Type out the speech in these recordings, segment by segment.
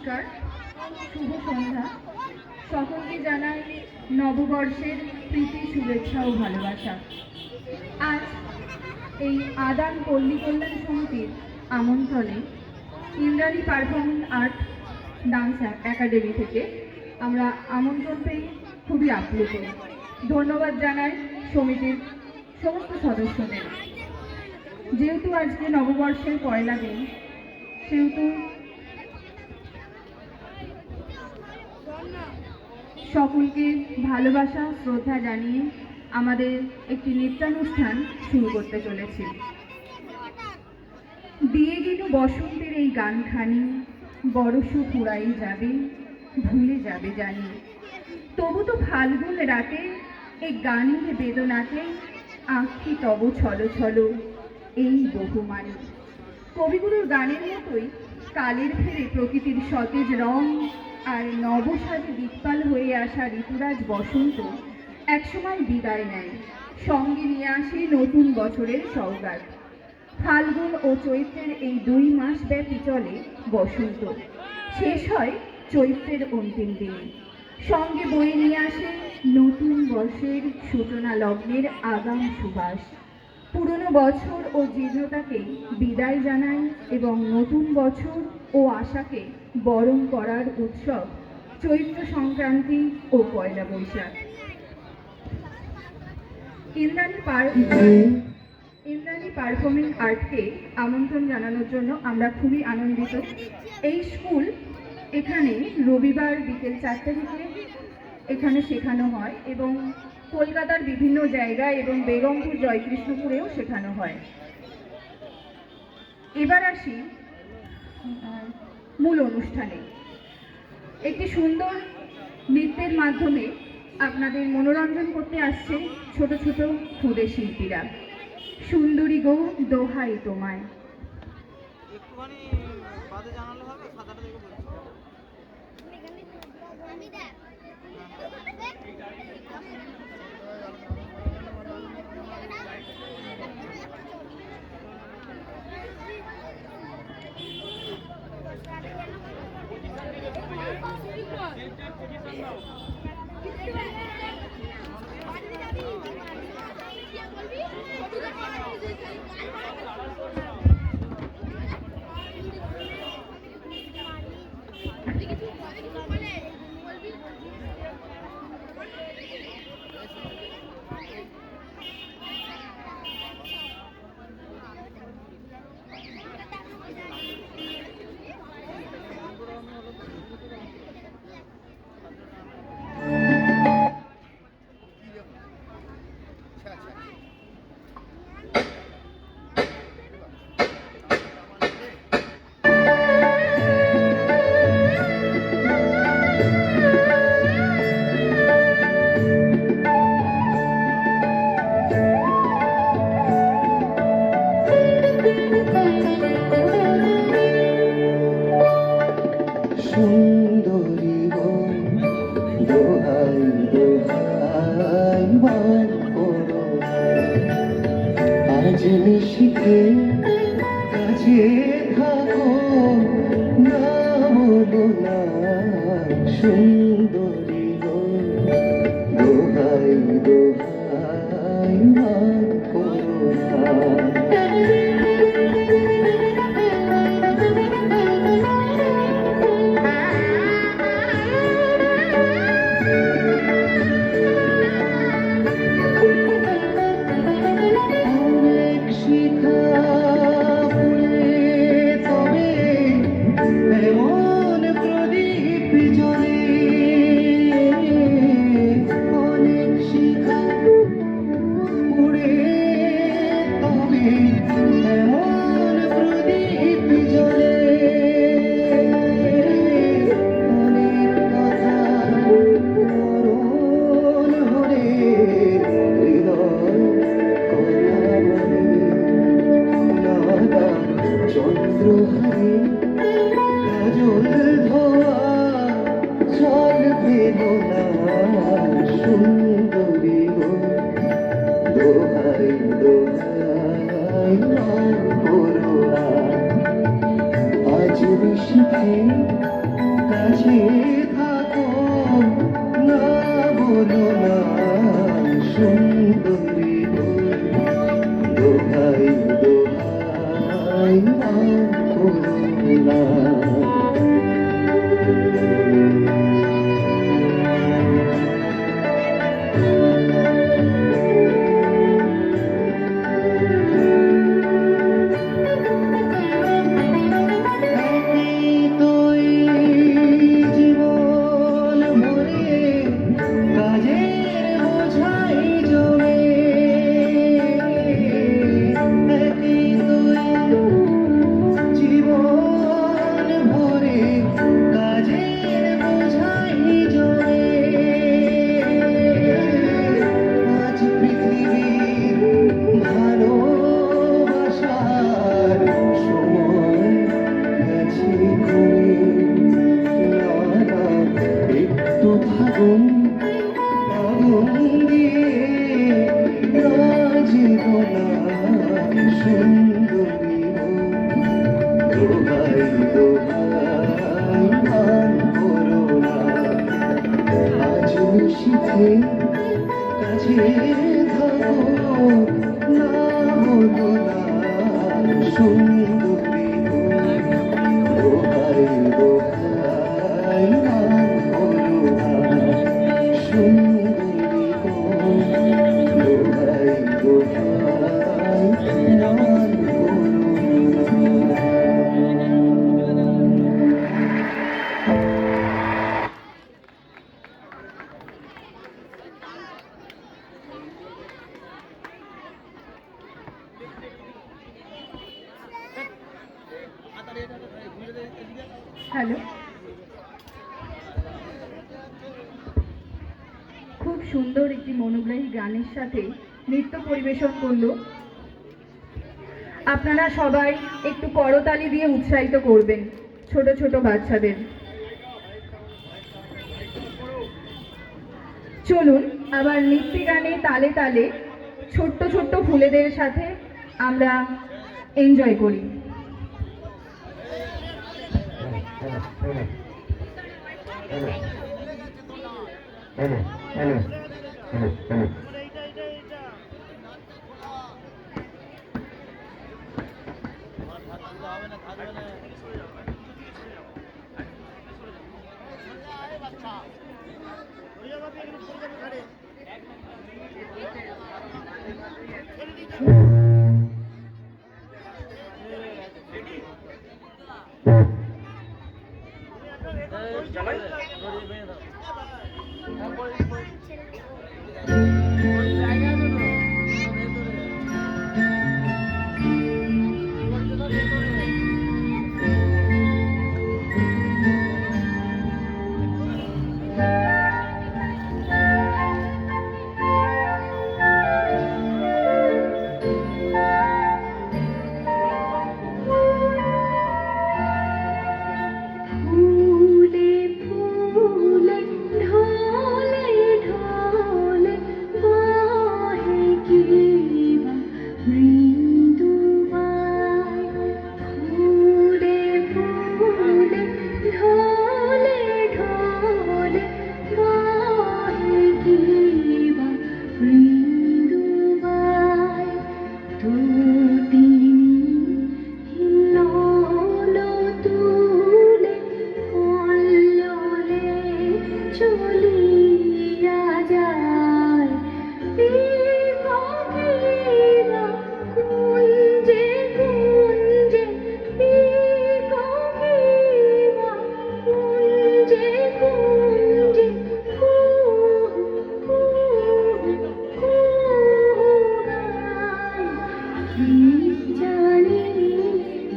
নমস্কার, শুভ সন্ধ্যা। সকলকে জানাই নববর্ষের প্রীতি, শুভেচ্ছা ও ভালোবাসা। আজ এই আদান পল্লী কল্যাণ সমিতির আমন্ত্রণে Indrani performing art dance academy থেকে আমরা আমন্ত্রণ পেয়ে খুবই আপ্লুত। ধন্যবাদ জানাই সমিতির সমস্ত সদস্যদের। যেহেতু আজকে নববর্ষের পয়লা দিন, সেহেতু সকলকে ভালোবাসা শ্রদ্ধা জানিয়ে আমাদের একটি নৃত্যানুষ্ঠান শুরু করতে চলেছি। দিয়ে গেল বসন্তের এই গানখানি, বরষ ফুরাই যাবে, ভুলে যাবে জানি। তবু তো ফাল্গুন রাতে এই গানের বেদনাতে আঁখি তব ছলো ছলো এই বহুমানি। কবিগুরুর গানের মতোই কালের ফেরে প্রকৃতির সতেজ রং আর নবসাজে দিকপাল হয়ে আসা ঋতুরাজ বসন্ত একসময় বিদায় নেয়, সঙ্গে নিয়ে আসে নতুন বছরের সওগাত। ফাল্গুন ও চৈত্রের এই 2 মাস ব্যাপী চলে বসন্ত, শেষ হয় চৈত্রের অন্তিম দিনে। সঙ্গে বয়ে নিয়ে আসে নতুন বর্ষের সূচনা লগ্নের আগাম সুবাস। পুরনো বছর ও জীর্ণতাকে বিদায় জানায় এবং নতুন বছর ও আশাকে বরণ করার উৎসব চৈত্র সংক্রান্তি ও পয়লা বৈশাখ। ইন্দ্রাণী পারফর্মিং আর্টকে আমন্ত্রণ জানানোর জন্য আমরা খুবই আনন্দিত। এই স্কুল এখানে রবিবার বিকেল 4টে থেকে এখানে শেখানো হয় এবং কলকাতার বিভিন্ন জায়গায় এবং বেগমপুর, জয়কৃষ্ণপুরেও শেখানো হয়। এবার আসি মূল অনুষ্ঠানে। একটি সুন্দর নৃত্যের মাধ্যমে আপনাদের মনোরঞ্জন করতে আসছে ছোট ছোট ক্ষুদে শিল্পীরা। সুন্দরী গো দোহাই তোমায়। সুন্দরী গো দোহাই দোহাই মান করো, আজ নিশিতে কাছে থাকো, না বলো না। সুন্দরী গো দোহাই দোহাই মান করো না। পাশে থাকো, না বলো না সুন্দরী গো, দোহাই দোহাই মান করো না। আগুন দিয়ে জীবন সুন্দরী দোহাই দোহাই মান করো না। আজ শিখে কাছে থাকো, না বলো না সুন্দরী দোহাই দোহাই মান করো না। সুন্দরী দোহাই দোহাই মান করো না। হ্যালো, খুব সুন্দর একটি মনোগ্রাহী গানের সাথে নৃত্য পরিবেশন করলো। আপনারা সবাই একটু করতালি দিয়ে উৎসাহিত করবেন ছোট ছোট বাচ্চাদের। চলুন আবার নৃত্যে গানে তালে তালে ছোট্ট ছোট্ট ফুলেদের সাথে আমরা এনজয় করি।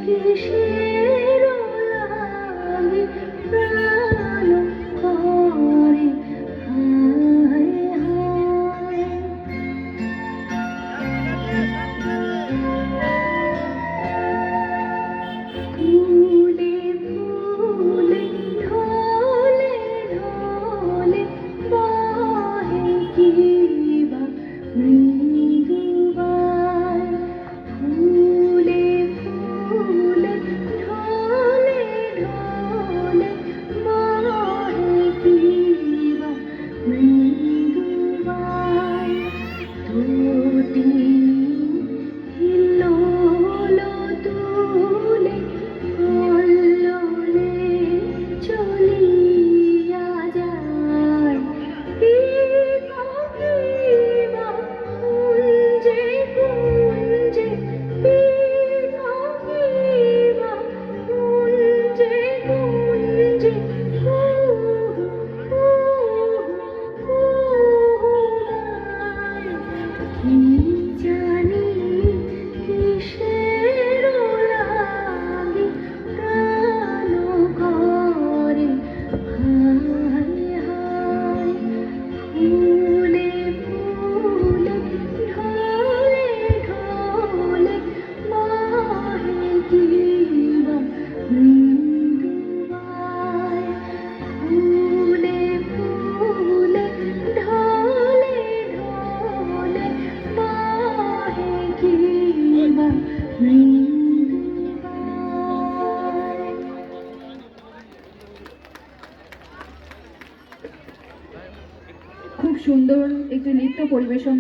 কিসের লাগে প্রাণ করে সুন্দর একটি নৃত্য পরিবেশন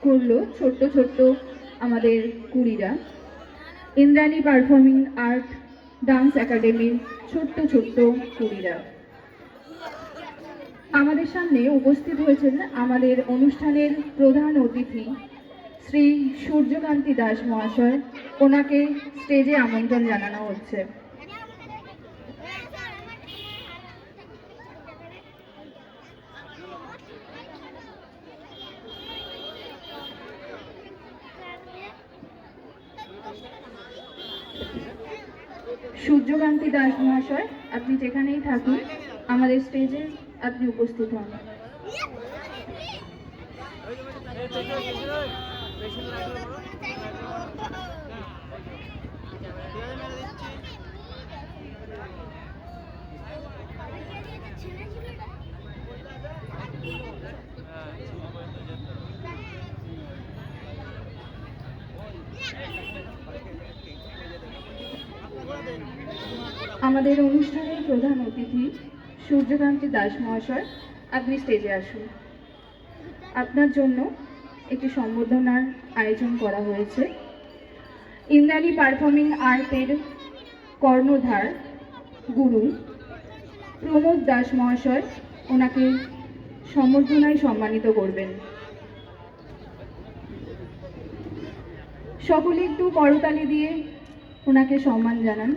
করলো ছোট্ট ছোট্ট আমাদের কুড়িরা। ইন্দ্রাণী পারফর্মিং আর্ট ডান্স একাডেমির ছোট্ট ছোট্ট কুড়িরা। আমাদের সামনে উপস্থিত হয়েছেন আমাদের অনুষ্ঠানের প্রধান অতিথি শ্রী সূর্যকান্তি দাস মহাশয়। ওনাকে স্টেজে আমন্ত্রণ জানানো হচ্ছে। সূর্যকান্তি দাস মহাশয়, আপনি যেখানেই থাকুন আমাদের স্টেজে আপনি উপস্থিত হন। আমাদের অনুষ্ঠানের প্রধান অতিথি সূর্যকান্তি দাস মহাশয়, আপনি স্টেজে আসুন। আপনার জন্য একটি সম্বর্ধনার আয়োজন করা হয়েছে। ইন্দ্রাণী পারফর্মিং আর্টের কর্ণধার গুরু প্রমোদ দাস মহাশয় ওনাকে সম্বর্ধনায় সম্মানিত করবেন। সকলে একটু করতালি দিয়ে ওনাকে সম্মান জানান।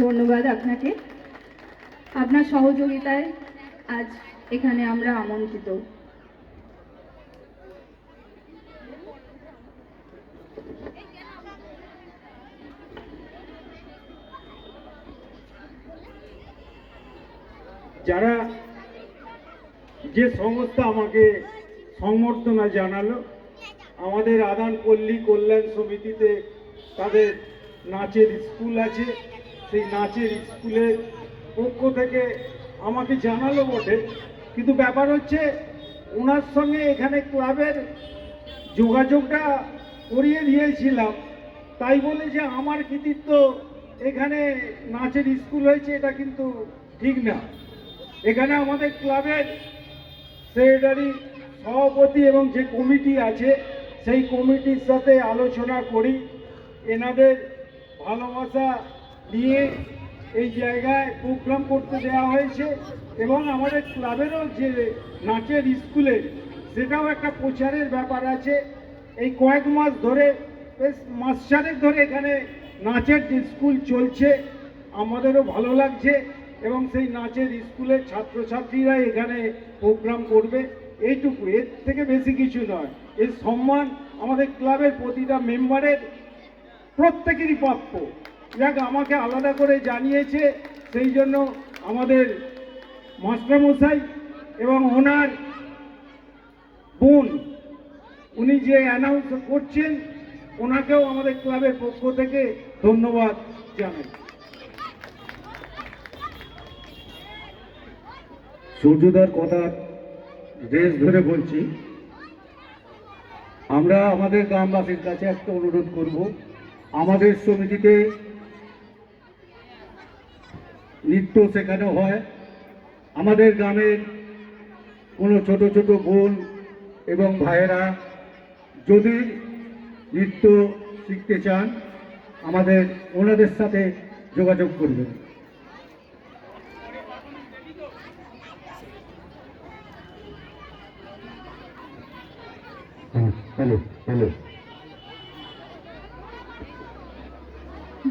ধন্যবাদ আপনাকে। আপনার সহযোগিতায় আজ এখানে আমরা আমন্ত্রিত। যারা যে সংস্থা আমাকে সংবর্ধনা জানালো, আমাদের আদান পল্লী কল্যাণ সমিতিতে তাদের নাচের স্কুল আছে, সেই নাচের স্কুলের পক্ষ থেকে আমাকে জানালো বটে, কিন্তু ব্যাপার হচ্ছে ওনার সঙ্গে এখানে ক্লাবের যোগাযোগটা করিয়ে দিয়েছিলাম, তাই বলে যে আমার কৃতিত্ব এখানে নাচের স্কুল হয়েছে এটা কিন্তু ঠিক না। এখানে আমাদের ক্লাবের সেক্রেটারি, সভাপতি এবং যে কমিটি আছে সেই কমিটির সাথে আলোচনা করি, এনাদের ভালোবাসা নিয়ে এই জায়গায় প্রোগ্রাম করতে দেওয়া হয়েছে এবং আমাদের ক্লাবেরও যে নাচের স্কুলের সেটাও একটা প্রচারের ব্যাপার আছে। এই কয়েক মাস ধরে, বেশ মাস চারেক ধরে এখানে নাচের স্কুল চলছে, আমাদেরও ভালো লাগছে এবং সেই নাচের স্কুলের ছাত্রছাত্রীরা এখানে প্রোগ্রাম করবে, এইটুকু, এর থেকে বেশি কিছু নয়। এর সম্মান আমাদের ক্লাবের প্রতিটা মেম্বারের প্রত্যেকেরই প্রাপ্য। যাক, আমাকে আলাদা করে জানিয়েছে, সেই জন্য আমাদের মাস্টারমশাই এবং ওনার বোন উনি যে অ্যানাউন্স করছেন ওনাকেও আমাদের ক্লাবের পক্ষ থেকে ধন্যবাদ জানাই। সূর্যদার কথা দেশ ধরে বলছি, আমরা আমাদের গ্রামবাসীর কাছে একটা অনুরোধ করব, আমাদের সমিতিতে নৃত্য শেখানো হয়। আমাদের গ্রামের কোনো ছোট ছোট বোন এবং ভাইয়েরা যদি নৃত্য শিখতে চান আমাদের ওনাদের সাথে যোগাযোগ করবেন।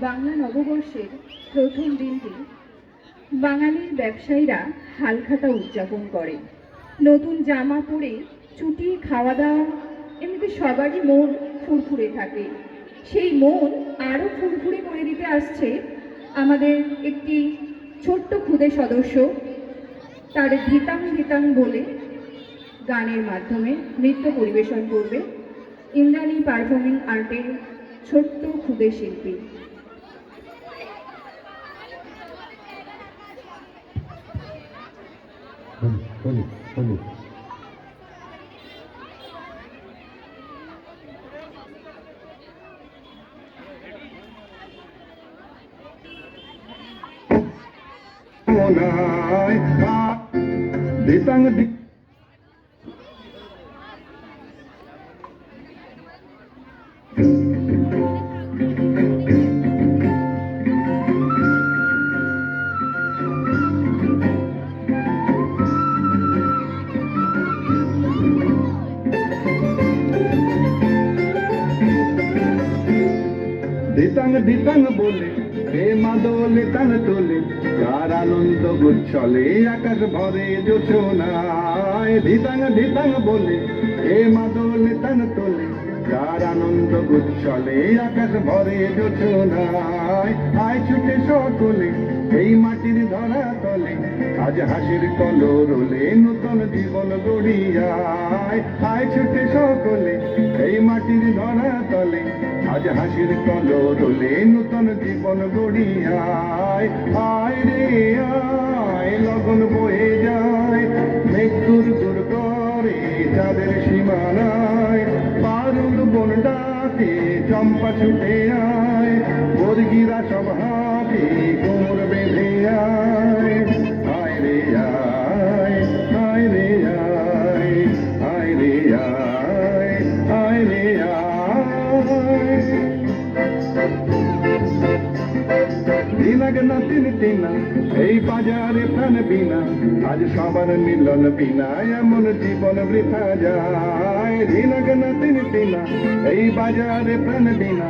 বাংলা নববর্ষের প্রথম দিনটি বাঙালির ব্যবসায়ীরা হালখাতা উদযাপন করে। নতুন জামা পরে ছুটি, খাওয়া দাওয়া, এমনিতে সবারই মন ফুরফুরে থাকে। সেই মন আরও ফুরফুরে করে দিতে আসছে আমাদের একটি ছোট্ট ক্ষুদে সদস্য, তার ধিতাং ধিতাং বলে গানের মাধ্যমে নৃত্য পরিবেশন করবে ইন্দ্রাণী পারফর্মিং আর্টের ছোট্ট ক্ষুদে শিল্পী। দিতাং দি দিতাং দিতাং বলে হে মাদলে তান তোলে যার আনন্দ গুচ্ছলে আকাশ ভরে জোছনায় দিতাং দিতাং বলে হে মাদলে তান তোলে যার আনন্দ গুচ্ছলে আকাশ ভরে জোছনায় আয় ছুটে সকলে এই মাটির ধরা তলে আজ হাসির কলরলে নূতন জীবন গড়িয়ায় আয় ছুটে সকলে এই মাটির ধরা তলে আজ হাসির কলরলে নূতন জীবন গড়িয়ায় আয় রে আয় লগন বয়ে যায় মেঘ দূর দূর করে চাঁদের সীমানায় পারুল বন ডাকে চম্পা ছুটে আয় বর্গিরা সব হাতে কোমর বেঁধে আয় আয় রে আয় আয় রে আয় আয় রে আয় আয় রে আয় দিনাগ না তিনা এই বাজারে প্রাণ বিনা আজ সবার মিলন বিনা এমন জীবন বৃথা যায় দিনাগ না তিনা এই বাজারে প্রাণ বিনা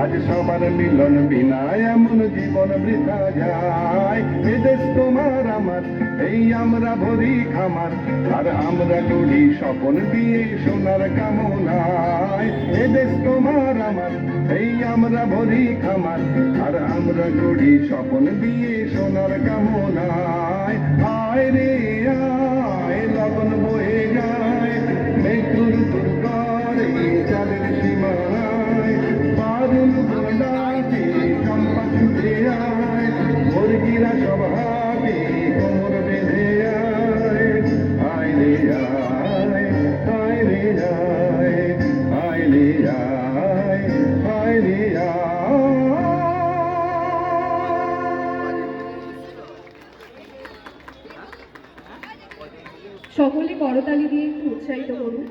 আজ সবার মিলন বিনা এমন জীবন বৃথা যায় এ দেশ তোমার আমার এই আমরা ভরি খামার আর আমরা গড়ি স্বপন দিয়ে সোনার কামনায় এ দেশ তোমার আমার এই আমরা ভরি খামার আর আমরা গড়ি স্বপন দিয়ে সোনার কামনায় আয় রে আয় লগন বয়ে যায় মেঘ দূর দূর করে চাঁদের সীমানায় পারুল বন্ডাতে চম্পা ছুটে আয় মুরগিরা সব হাতে কোমর বেঁধে আয় আয় রে আয় আয় রে আয় আয় রে আয় আয় রে আয় সকলে করতালি দিয়ে একটু উৎসাহিত করুন।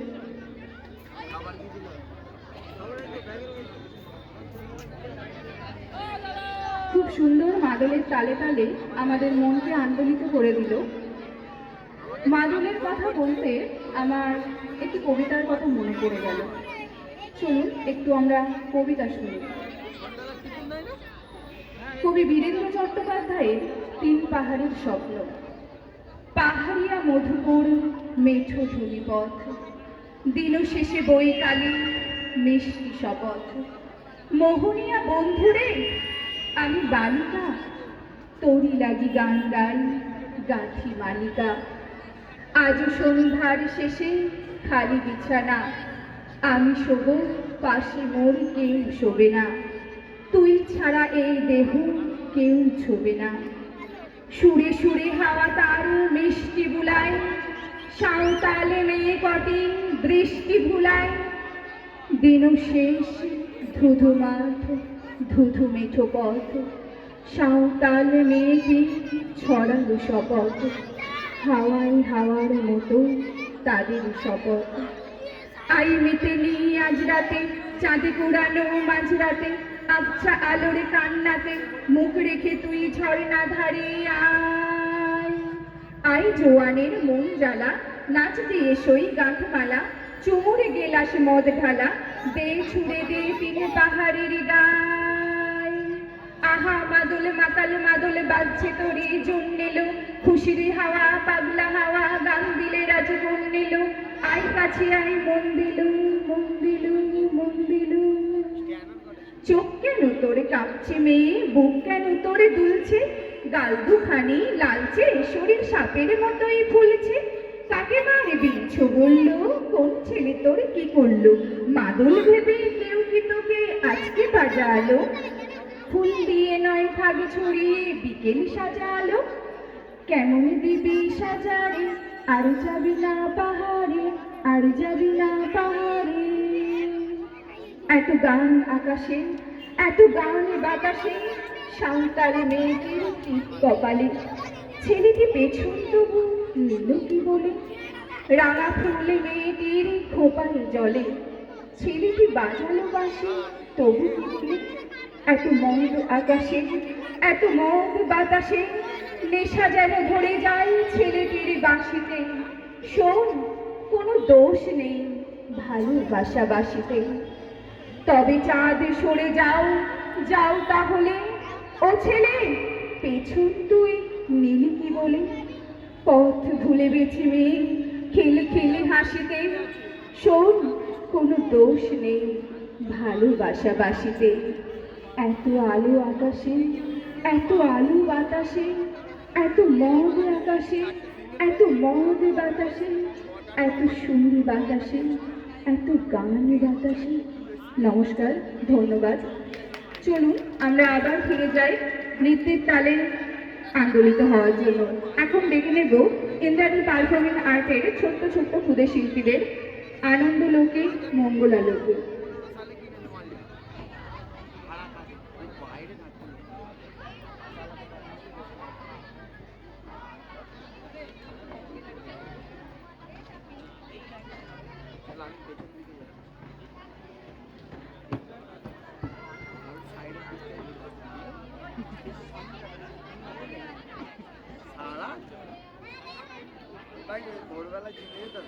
খুব সুন্দর মাদলের তালে তালে আমাদের মনকে আন্দোলিত করে দিল। মাদলের কথা বলতে আমার একটি কবিতার কথা মনে পড়ে গেল। চলুন একটু আমরা কবিতা শুনি। কবি বীরেন্দ্র চট্টোপাধ্যায়ের ৩ পাহাড়ের স্বপ্ন। পাহাড়িয়া মধুপুর মেঠো ঝুলিপথ, দিন শেষে বই কালি মিষ্টি শপথ। মোহনিয়া বন্ধুরে আমি বালিকা, তোরি লাগি গান গাই গাথি মালিকা। আজ সন্ধ্যার শেষে খালি বিছানা, আমি শোব পাশে মোর কেউ শোবে না। তুই ছাড়া এই দেহ কেউ ছোবে না। সুরে সুরে হাওয়া তার মিষ্টি বুলায়, সাঁওতালে মেয়ে কটি দৃষ্টি ভুলায়। দিন শেষ ধুধু মাঠ ধুধু মেঠো পথ, সাঁওতাল মেয়েটি ছড়ালো শপথ। হাওয়ায় হাওয়ার মতো তাদের শপথ। আই মিতেলি আজ রাতে চাঁদে কুড়ানো মাঝরাতে, আচ্ছা আলোর কান্নাতে মুখ রেখে তুই ঝর্ণা ধারে আয়। আই জোয়ানের মন জ্বালা, নাচ দিয়ে সই গাঁথমালা, চুমুরে গেলাস মদ ঢালা, দে ছুড়ে দে 3 পাহাড়ের গায়। আহা মাদল মাতাল মাদল বাজছে তোরে জন্মেল, খুশির হাওয়া পাগলা হাওয়া গান দিলে রাজগুণ নিল। আই কাছে আই মন দিল মন দিল মন দিল। চোখ কেন তোর কাঁপছে মেয়ে, বুক কেন তোর দুলছে, গাল দুখানি লালচে শরীর সাপের মতোই ফুলছে। কাকে মারবি ছো বললো, কোন ছেলে তোর কি করলো, মাদল ভেবে কেউ কি তোকে আজকে বাজালো। ফুল দিয়ে নয় থাক ছড়িয়ে বিকেল সাজালো, কেমন দিবি সাজারে আর যাবি না পাহাড়ে আর যাবি না পাহাড়ে। এত গান আকাশে এত গান বাতাসে, সাঁওতাল মেয়েটির কপালে। ছেলেটি পেছন তবু এলো কি বলে? রাঙা ফুলে মেয়েটির খোপায় জলে, ছেলেটি বাজালো বাঁশি তবু ফুটলে। এত মন্দ আকাশে, এত মন্দ বাতাসে, নেশা যেন ধরে যায় ছেলেটির বাঁশিতে। শোন, কোনো দোষ নেই ভালোবাসা বাসিতে। তবে চাঁদ সরে যাও, যাও তাহলে। ও ছেলে, পেছন তুই নিলি কি বলে? পথ ভুলে বেছে মেয়ে খেলে খেলে হাসিতে। শোন, কোনো দোষ নেই ভালোবাসা বাসিতে। এত আলো আকাশে, এত আলো বাতাসে, এত মদ আকাশে, এত মদ বাতাসে, এত সুর বাতাসে, এত গান বাতাসে। নমস্কার, ধন্যবাদ। চলুন আমরা আবার ফিরে যাই নৃত্যের তালে আন্দোলিত হওয়ার জন্য। এখন ডেকে নেব ইন্দ্রাণী পারফর্মিং আর্টের ছোট্ট ছোট্ট ক্ষুদে শিল্পীদের আনন্দ লোকে মঙ্গলা লোকে। ভোরবেলা জিমে যেতাম।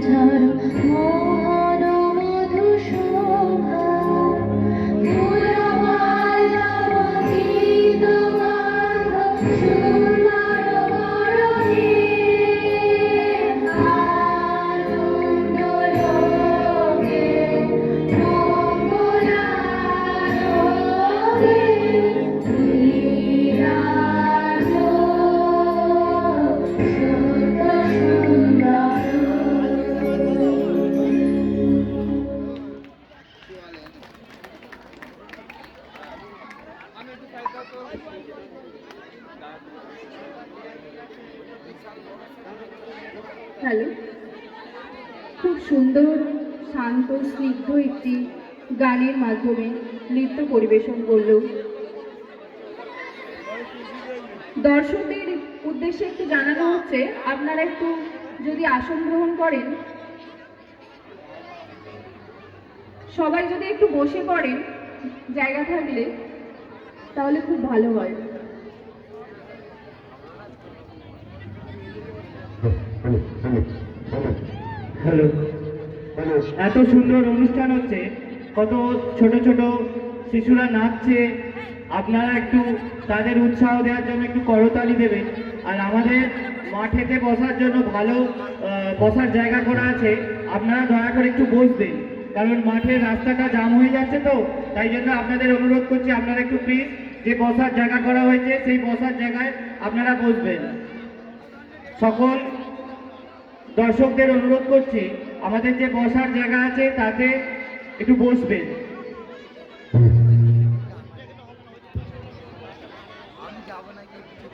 ঝড় মোহন মধু শোভা হ্যালো, খুব সুন্দর শান্ত স্নিগ্ধ একটি গানের মাধ্যমে নৃত্য পরিবেশন করল। দর্শকদের উদ্দেশ্যে একটু জানানো হচ্ছে, আপনারা একটু যদি আসন গ্রহণ করেন, সবাই যদি একটু বসে পড়েন জায়গা থাকলে, তাহলে খুব ভালো হয়। হ্যালো, এত সুন্দর অনুষ্ঠান হচ্ছে, কত ছোট ছোট শিশুরা নাচছে, আপনারা একটু তাদের উৎসাহ দেওয়ার জন্য একটু করতালি দেবেন। আর আমাদের মাঠেতে বসার জন্য ভালো বসার জায়গা করা আছে, আপনারা দয়া করে একটু বসবেন, কারণ মাঠের রাস্তাটা জাম হয়ে যাচ্ছে, তো তাই জন্য আপনাদের অনুরোধ করছি, আপনারা একটু প্লিজ যে বসার জায়গা করা হয়েছে সেই বসার জায়গায় আপনারা বসবেন। সকল দর্শকদের অনুরোধ করছি, আমাদের যে বসার জায়গা আছে তাতে একটু বসবেন। আমি যাবো নাকি কিছু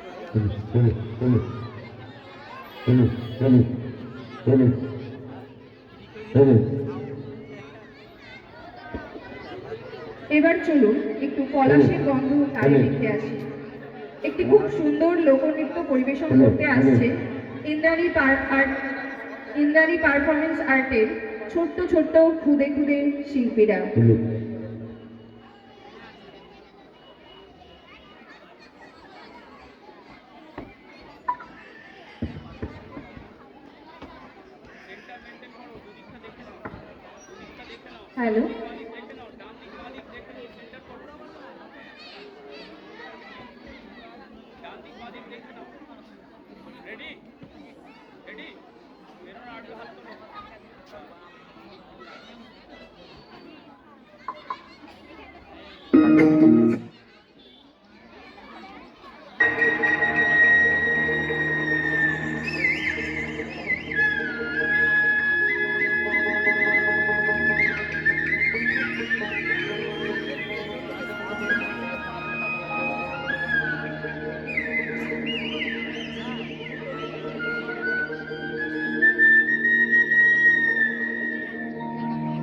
এবার চলুন একটু পলাশের গন্ধ তারে দেখে আসি। একটি খুব সুন্দর লোকনৃত্য পরিবেশন করতে আসছে ইন্দ্রাণী পারফরমেন্স আর্টের ছোট্ট ছোট্ট খুদে খুদে শিল্পীরা। হ্যালো,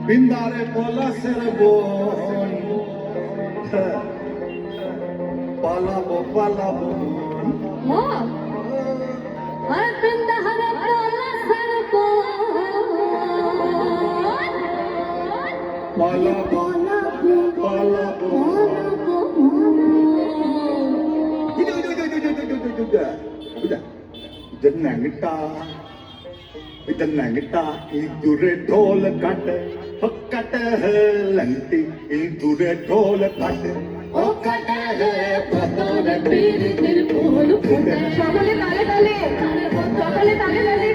বিন্দারে পলাশের বোন, পালাবো পালাবো পালাবো পালাবো। ಇದನ್ನಂಗಿಟ್ಟ ಈ ದುರೆ ಢೋಲ ಕಟ್ಟ ಕಟ್ಟ ಲಂಟಿ ಈ ದುರೆ ಢೋಲ ಕಟ್ಟ সকলে তালে তালে, সকলে তালে তালে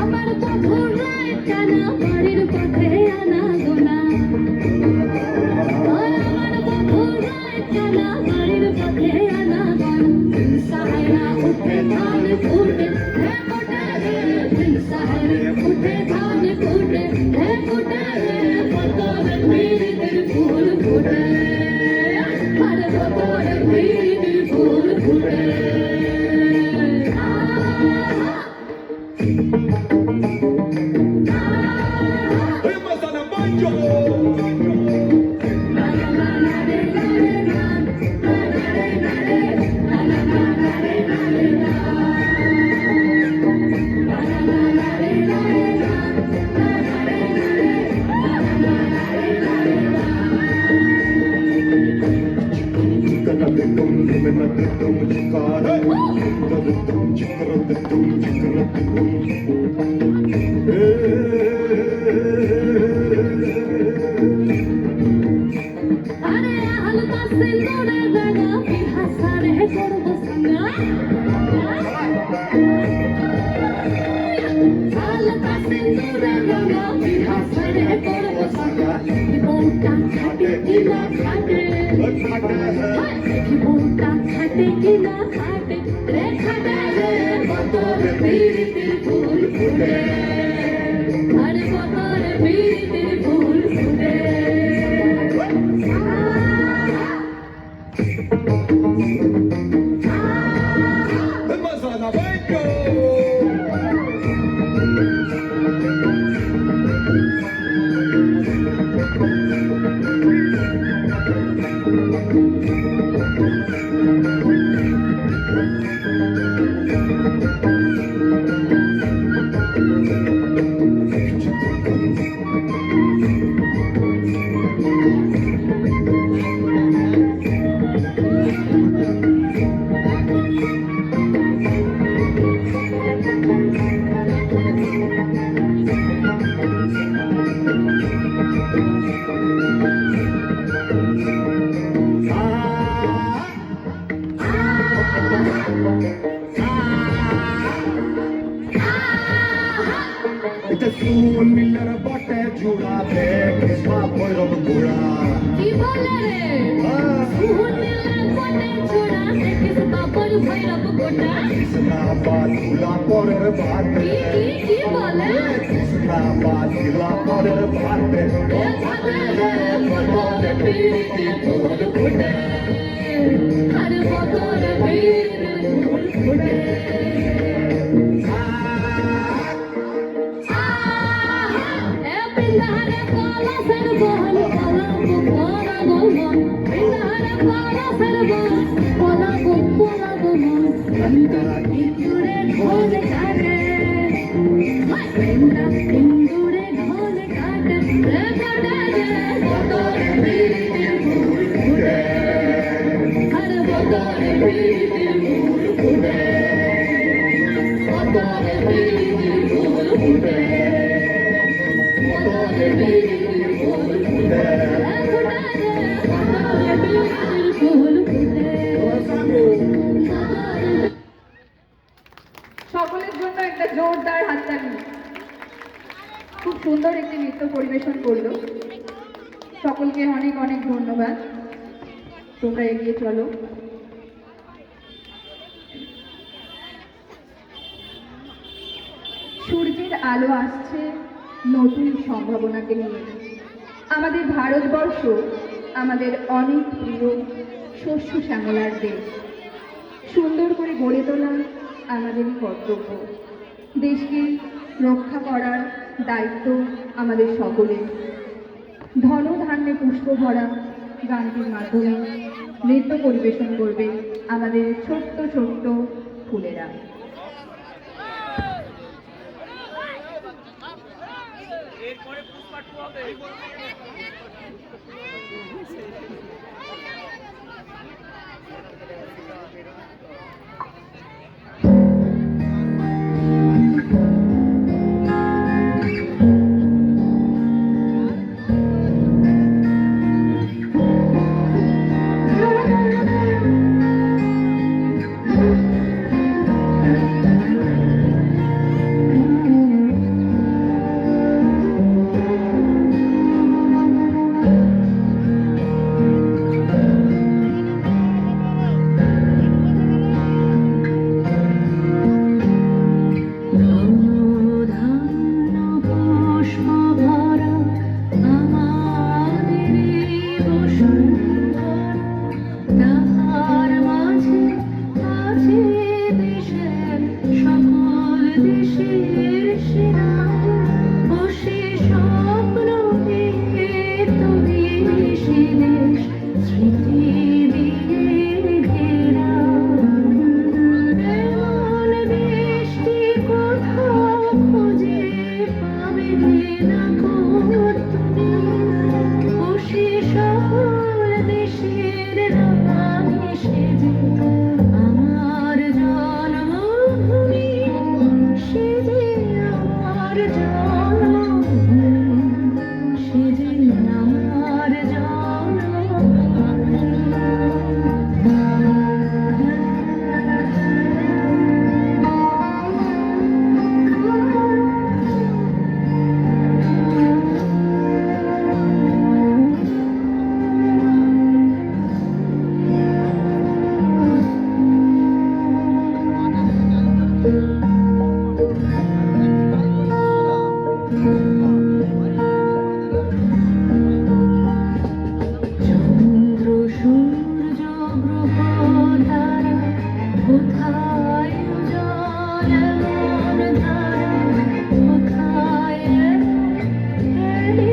আমার বধুরাই জানা বাড়ির পথে আনা গোনা, আমার বধুরাই জানা বাড়ির পথে আনা গোনা, সাহারা উঠে ধান ফুটে হে ফুটে হে, সাহারে উঠে ধান ফুটে হে ফুটে হে, বতরে পীরিতের ফুল ফুটে, আর বতরে পীরিতের ফুল ফুটে। Hey হালকা সিন্দুরের রঙা বিহা ছেড়ে করব সাজা জীবনটা খাটে কিনা খাটে জীবনটা খাটে কিনা খাটে রে খাটে রে বতর বিরিতির ফুল ফুটে আরে বতর বিরিতির ফুল ফুটে স্কুল মিলের বটে জুড়াতে কৃষ্ণা ভৈরব ঘোড়া কি বলে রে সুহুর মিলে কোটে ছোড়া দেখিস বাবর ভৈরব কোটা কৃষ্ণা বাজুলা পরের বাটে কি বলে কৃষ্ণা বাজুলা পরের বাটে রে খাটে রে বতর বিরিতির ফুল ফুটে আরে বতর বিরিতির ফুল ফুটে Pindahare kala sarbohal kala bukora gomon Pindahare kala sarbohal kala bukora gomon Pinda indure ghole kate Pinda indure ghole kate Re kate re botore biritir phul phute Har botore biritir phul phute Botore biritir phul phute সকলের জন্য একটা জোরদার হাততালি। খুব সুন্দর একটি নৃত্য পরিবেশন করলো। সকলকে অনেক অনেক ধন্যবাদ। তোমরা এগিয়ে চলো। সূর্যের আলো আসছে নতুন সম্ভাবনাকে নিয়ে। আমাদের ভারতবর্ষ আমাদের অনেক প্রিয় শস্য শ্যামলার দেশ। সুন্দর করে গড়ে তোলা আমাদেরই কর্তব্য। দেশকে রক্ষা করার দায়িত্ব আমাদের সকলের। ধন ধান্যে পুষ্প ভরা গানটির মাধ্যমে নৃত্য পরিবেশন করবে আমাদের ছোট্ট ছোট্ট ফুলেরা। চন্দ্র সূর্য গ্রহ তারা কোথায় জল এমন ধারা কোথায় এলি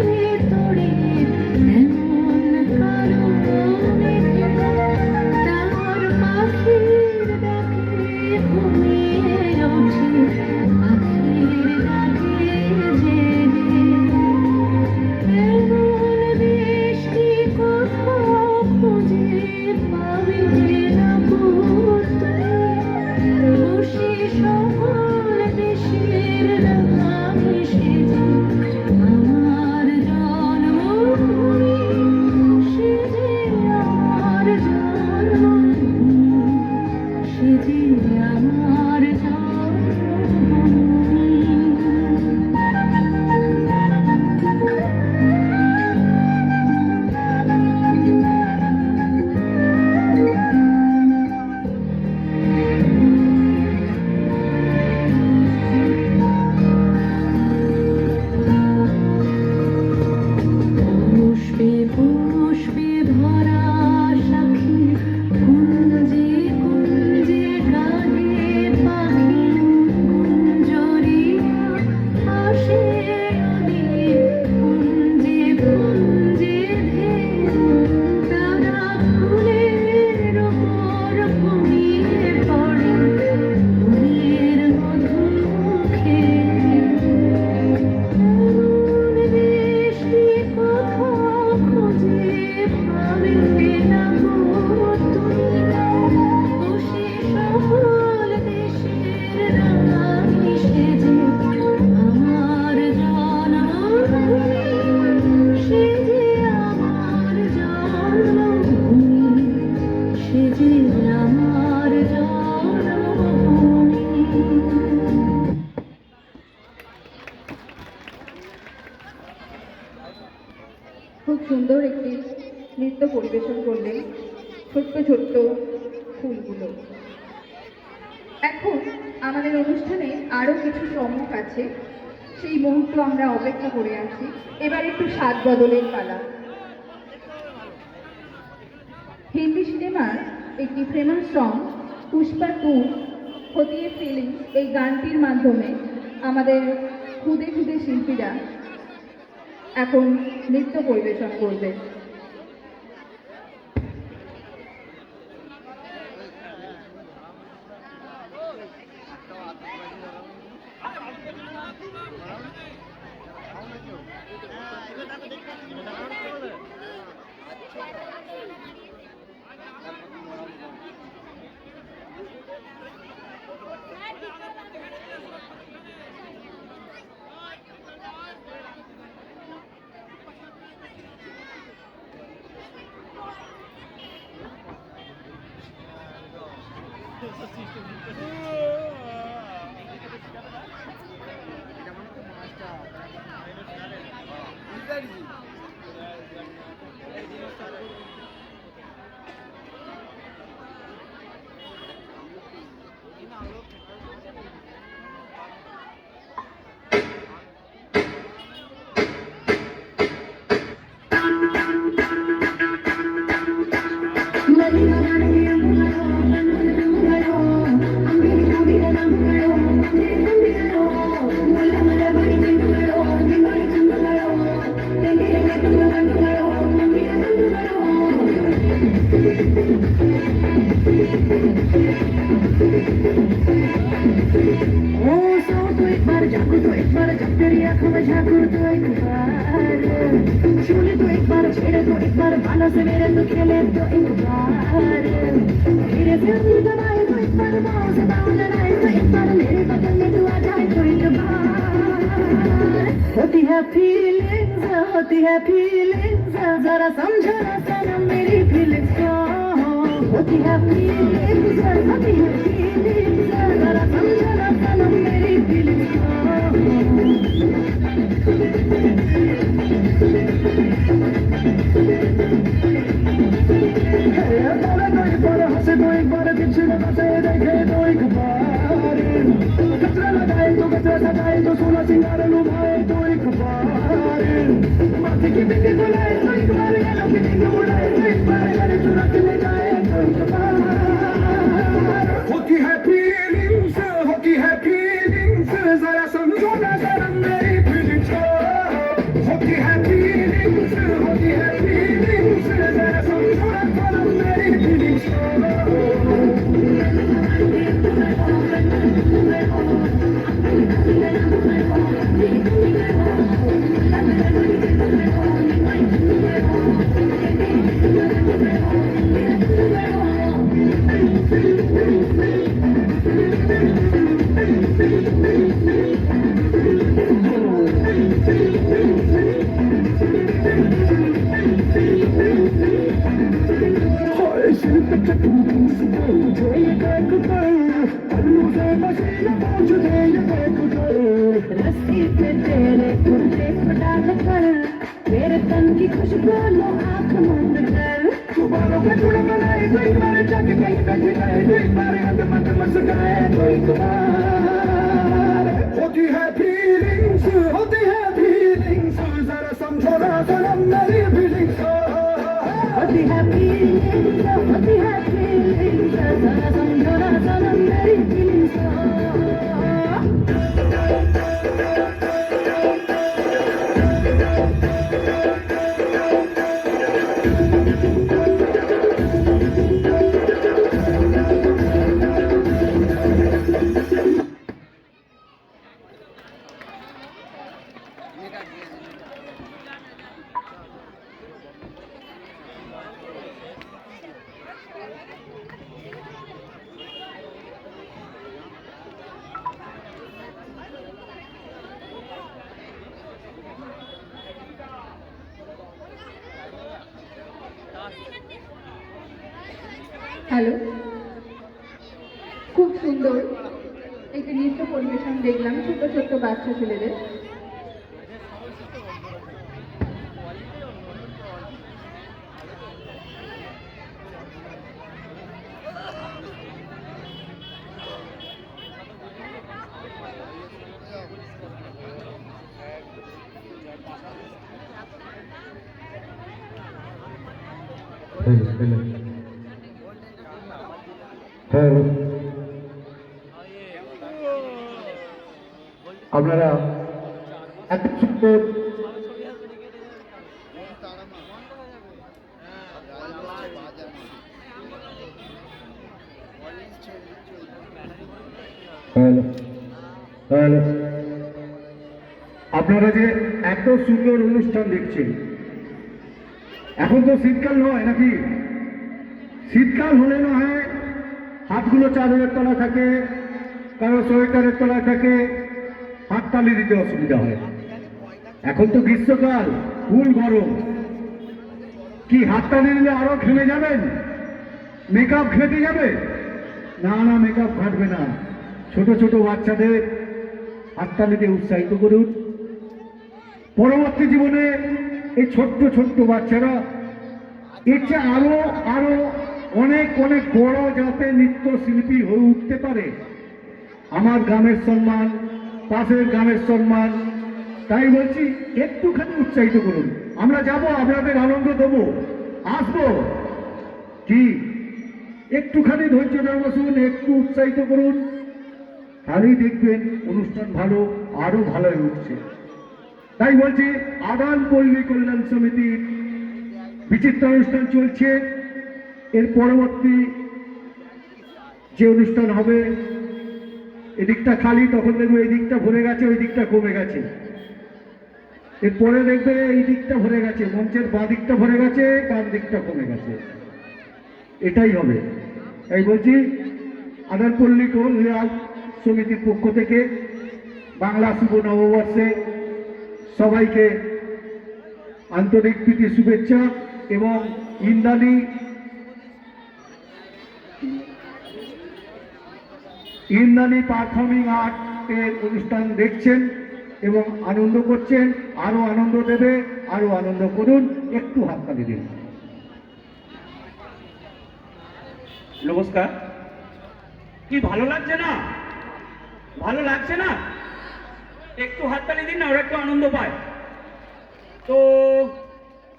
তোরে এমন কালো মেঘে তার পাখির ডাকে ঘুমিয়ে ওঠে পাখির ডাকে জেগে এমন বৃষ্টি কোথাও খুঁজে পাবে না খুশি সকল দেশের রাঙানি সেজে আমার জন্মভূমি সেজে আমার জন্মভূমি সেজে আমার পুষ্পে পুষ্পে ভরা সাক্ষী কুঞ্জে কুঞ্জে গানে পাখি কুঞ্জরিয়া আসে ওদিকে কুঞ্জে কুঞ্জে তারা ফুলের ওপর ঘুমিয়ে পড়ে ফুলের মধু খেয়ে বৃষ্টি কোথাও খুঁজে পাবে না খুশি সকল দেশের রাঙানি সেজে আমার জন্মভূমি সেজে আমার জন্মভূমি সেজে আমার জন্মভূমি। খুব সুন্দর একটি নৃত্য পরিবেশন করলেন ছোট্ট ছোট্ট ফুলগুলো। এখন আমাদের অনুষ্ঠানে আরও কিছু চমক আছে, সেই মুহূর্ত আমরা অপেক্ষা করে আছি। এবার একটু স্বাদ বদলের পালা। হিন্দি সিনেমার একটি ফেমাস সং পুষ্পা 2 খতিয়ে ফিলিংস, এই গানটির মাধ্যমে আমাদের খুদে খুদে শিল্পীরা এখন নৃত্য পরিবেশন করবে। होती है फीलिंग्स जरा समझो ना सनम मेरी फीलिंग्स को होती है फीलिंग्स जरा समझो ना सनम मेरी फीलिंग्स हंसे तो एक बार पीछे बसे देखे तो एक बार कचरा लगाए तो कचरा सजाए तो सोना सिंगार लुभाए तो की खुशबू लो आँख मूंद कर बालों पे जुड़ बनाए तो एक बार जाके कहीं बैठे जाए तो एक बार हद मत मुस्काए तो एक बार होती है फीलिंग्स जरा समझो ना सनम मेरी फीलिंग्स होती है फीलिंग्स जरा समझो ना सनम मेरी फीलिंग्स হ্যালো, খুব সুন্দর একটি নৃত্য পরিবেশন দেখলাম ছোট ছোট বাচ্চা ছেলেদের। আপনারা এত সুন্দর আপনারা যে এত সুন্দর অনুষ্ঠান দেখছেন, এখন তো শীতকাল নয় নাকি? শীতকাল হলে না হয় হাতগুলো চাদরের তলা থাকে, কারো সোয়েটারের তলায় থাকে, হাততালি দিতে অসুবিধা হয়। এখন তো গ্রীষ্মকাল, ফুল গরম, কি হাততালি দিলে আরো ঘেমে যাবেন? মেকআপ ঘেটে যাবে? না না, মেকআপ ঘাটবে না। ছোট ছোট বাচ্চাদের হাততালি দিয়ে উৎসাহিত করুন। পরবর্তী জীবনে এই ছোট্ট ছোট্ট বাচ্চারা এর চেয়ে আরো আরো অনেক অনেক বড় যাতে নৃত্যশিল্পী হয়ে উঠতে পারে। আমার গ্রামের সম্মান, পাশের গ্রামের সম্মান, তাই বলছি একটুখানি উৎসাহিত করুন। আমরা যাব, আপনাদের আনন্দ দেবো, আসবো, কি একটুখানি ধৈর্য ধরে বসুন, একটু উৎসাহিত করুন, তাহলেই দেখবেন অনুষ্ঠান ভালো, আরো ভালো হয়ে উঠছে। তাই বলছি আদান পল্লী কল্যাণ সমিতির বিচিত্র অনুষ্ঠান চলছে। এর পরবর্তী যে অনুষ্ঠান হবে, এদিকটা খালি, তখন দেখবে এই দিকটা ভরে গেছে, ওই দিকটা কমে গেছে। এরপরে দেখবে এই দিকটা ভরে গেছে, মঞ্চের বাঁ দিকটা ভরে গেছে, ডান দিকটা কমে গেছে। এটাই হবে। এই বলছি আদান পল্লী কল্যাণ সমিতির পক্ষ থেকে বাংলা শুভ নববর্ষে সবাইকে আন্তরিক প্রীতি শুভেচ্ছা এবং ইন্দ্রাণী পারফর্মিং আর্টের অনুষ্ঠান দেখছেন এবং আনন্দ করছেন। আরো আনন্দ দেবে, আরো আনন্দ করুন, একটু হাততালি দিন। নমস্কার। কি ভালো লাগছে না? ভালো লাগছে না? একটু হাততালি দিন না, ওরা একটু আনন্দ পায়। তো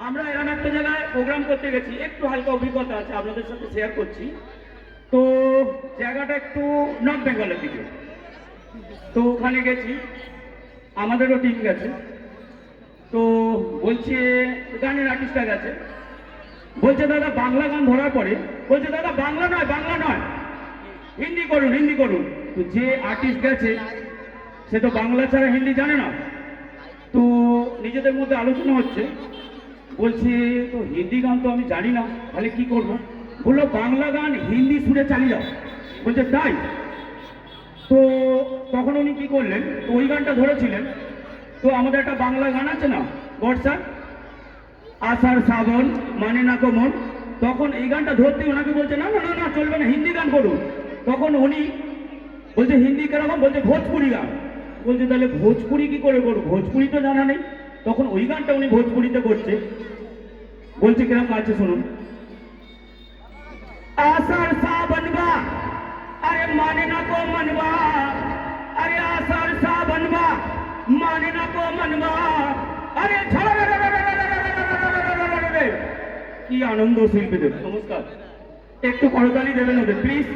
আমরা এরকম একটা জায়গায় প্রোগ্রাম করতে গেছি, একটু হালকা অভিজ্ঞতা আছে আপনাদের সাথে শেয়ার করছি। তো জায়গাটা একটু নর্থ বেঙ্গলের দিকে। তো ওখানে গেছি, আমাদেরও টিম গেছে। তো বলছে গানের আর্টিস্টটা গেছে, বলছে দাদা বাংলা গান ধরার পরে বলছে দাদা বাংলা নয় হিন্দি করুন, হিন্দি করুন। তো যে আর্টিস্ট গেছে সে তো বাংলা ছাড়া হিন্দি জানে না। তো নিজেদের মধ্যে আলোচনা হচ্ছে, বলছে তো হিন্দি গান তো আমি জানি না, তাহলে কি করবো? বললো বাংলা গান হিন্দি সুরে চালিয়ে যাও। বলছে তাই? তো তখন উনি কি করলেন, তো ওই গানটা ধরেছিলেন। তো আমাদের একটা বাংলা গান আছে না, বর্ষা আষাঢ় শ্রাবণ মানে না তো মন, তখন এই গানটা ধরতে ওনাকে বলছে না না না চলবে না, হিন্দি গান করুন। তখন উনি বলছে হিন্দি কেরকম? বলছে ভোজপুরি গান। বলছে তাহলে ভোজপুরি কি করে করবো? ভোজপুরি তো জানা নেই। তখন ওই গানটা উনি ভোজপুরিতে করছে, বলছে কিরম গাচ্ছে শুনুন। आषाढ़ सावन बा अरे माने ना को मनवा, अरे आषाढ़ सावन बा माने ना को मनवा, अरे কি আনন্দ শিল্পীদের। নমস্কার, একটু করতালি দেবেন ওদের প্লিজ।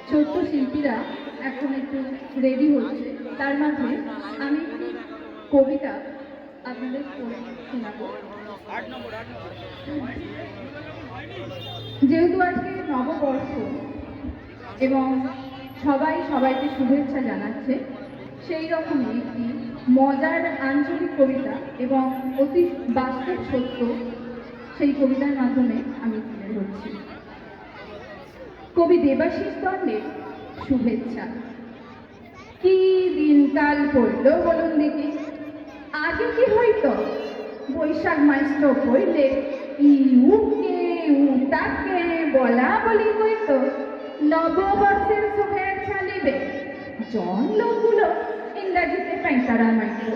ছোট্ট শিল্পীরা এখন একটু রেডি হচ্ছে, তার মাঝে আমি একটি কবিতা আপনাদের পড়ে শোনাবো। যেহেতু আজকে নববর্ষ এবং সবাই সবাইকে শুভেচ্ছা জানাচ্ছে, সেই রকমই একটি মজার আঞ্চলিক কবিতা এবং অতি বাস্তব সত্য সেই কবিতার মাধ্যমে আমি তুলে ধরছি। কবি দেবাশিস দণ্ডের শুভেচ্ছা। কি দিনকাল পড়ল বলুন দেখি, আগে কি হইতো? বৈশাখ মাস পড়লে ইউকে উটাকে বলা বলি হইতো, নববর্ষের শুভেচ্ছা নিবে জন লোকগুলো ইংরাজিতে পেঁচারা মাইতো,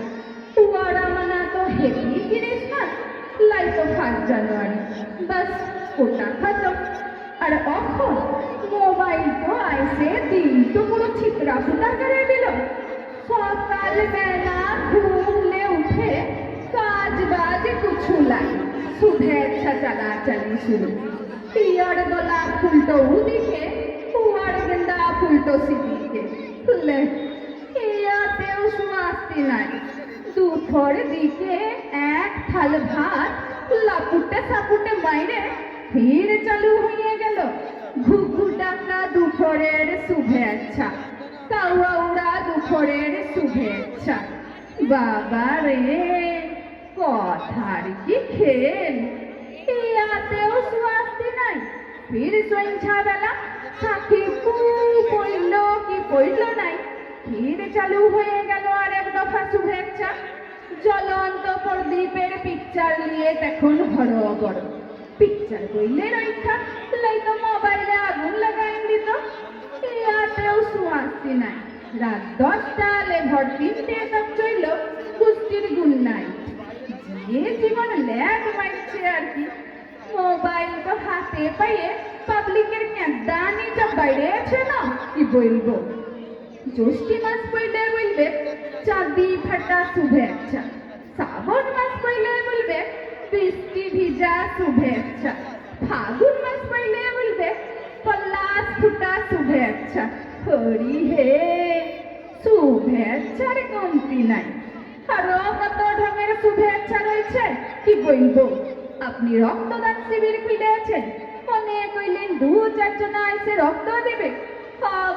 তুয়ারা মানা তো হেভি ক্রিসমাস লাইতো 1 জানুয়ারি, বাস ওটা খতম। আর অখন মোবাইল তো আইসে দিন তো পুরো ছিপরা ফুটা করে দিল। সকালবেলা ঘুমলে উঠে কাজ বাজ কিছু লাই, শুভেচ্ছা চালাচালি শুরু। পিয়ার গলা ফুলটো উদিকে, কুয়ার গেন্দা ফুলটো সিদিকে, লে ইয়াতেও সুয়াস্তি নাই। দুপুর দিকে এক থাল ভাত লাপুটে সাপুটে মাইরে ফির চালু হয়ে গেল ঘুঘু ডাকা দুপুরের শুভেচ্ছা, কাউয়া উড়া দুপুরের শুভেচ্ছা। বাবা রে কথার কি খেল, ইয়াতেও সুয়াস্তি নাই। ফির সন্ধ্যা বেলা সাথী পড়ল কি পড়ল নাই, ফির চালু হয়ে গেল আর এক দফা শুভেচ্ছা। জ্বলন্ত প্রদীপের পিকচার নিয়ে তখন হরবড়, পিকচার কইলে রইখা লাইতো মোবাইলে আগুন লাগাই দিত। ইয়াতেও সুয়াস্তি নাই। রাত 10টা ভর 3টে তক চইল কুস্তির গুণ নাই। যে জীবন ল্যাগ মারছে আর কি, মোবাইল তো হাতে পাইয়ে পাবলিকের কেদানি যা বাইরেছে না কি বলবো। জ্যৈষ্ঠী মাস পইলে বলবে চাঁদি ফাটা শুভেচ্ছা, শ্রাবণ মাস পইলে বলবে বৃষ্টি ভিজা শুভেচ্ছা, ফাগুন মাস পইলে বলবে পলাশ ফুটা শুভেচ্ছা। হরি হে শুভেচ্ছার কমতি নাই। আরো কত ঢঙের শুভেচ্ছা রয়েছে কি বলবো। আপনি রক্তদান শিবির খুলেছেন, অনেক কইলেন 2-4 জন আইসে রক্ত দেবে।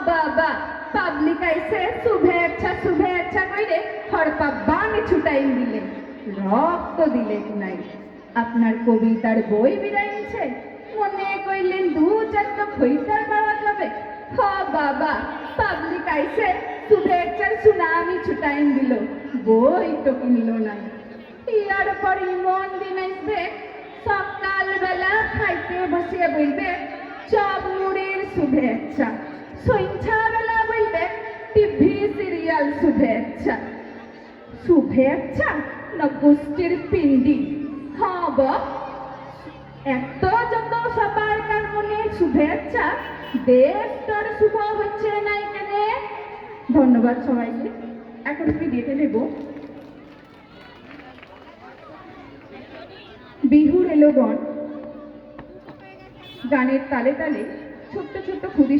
বাবা পাবলিক আইসে শুভেচ্ছা শুভেচ্ছা কইরে হরপা বামে ছুটাই দিলেন, রক্ত দিলেন নাই। আপনার কবিতার বই বিরাইছে, মনে কইলেন 2-4টা খইটার পাওয়া যাবে। বাবা পাবলিক আইসে শুভেচ্ছার সুনামি ছুটাই দিল, বই তো কিনল নাই। ইয়ার পরে মন দিন আসবে সকালবেলা খাইতে বসিয়ে বলবে চপ মুড়ির শুভেচ্ছা, সন্ধ্যাবেলা বলবে টিভি সিরিয়াল শুভেচ্ছা। শুভেচ্ছা না গোষ্ঠীর পিন্ডি হব, এত যত সবার কার মনে শুভেচ্ছা, দেশ তোর শুভ হচ্ছে না এখানে। ধন্যবাদ সবাইকে। এখন আমি ডেটে নেব বিহুর এলো গণ, গানের তালে তালে ছোট্ট ছোট্ট ক্ষুদি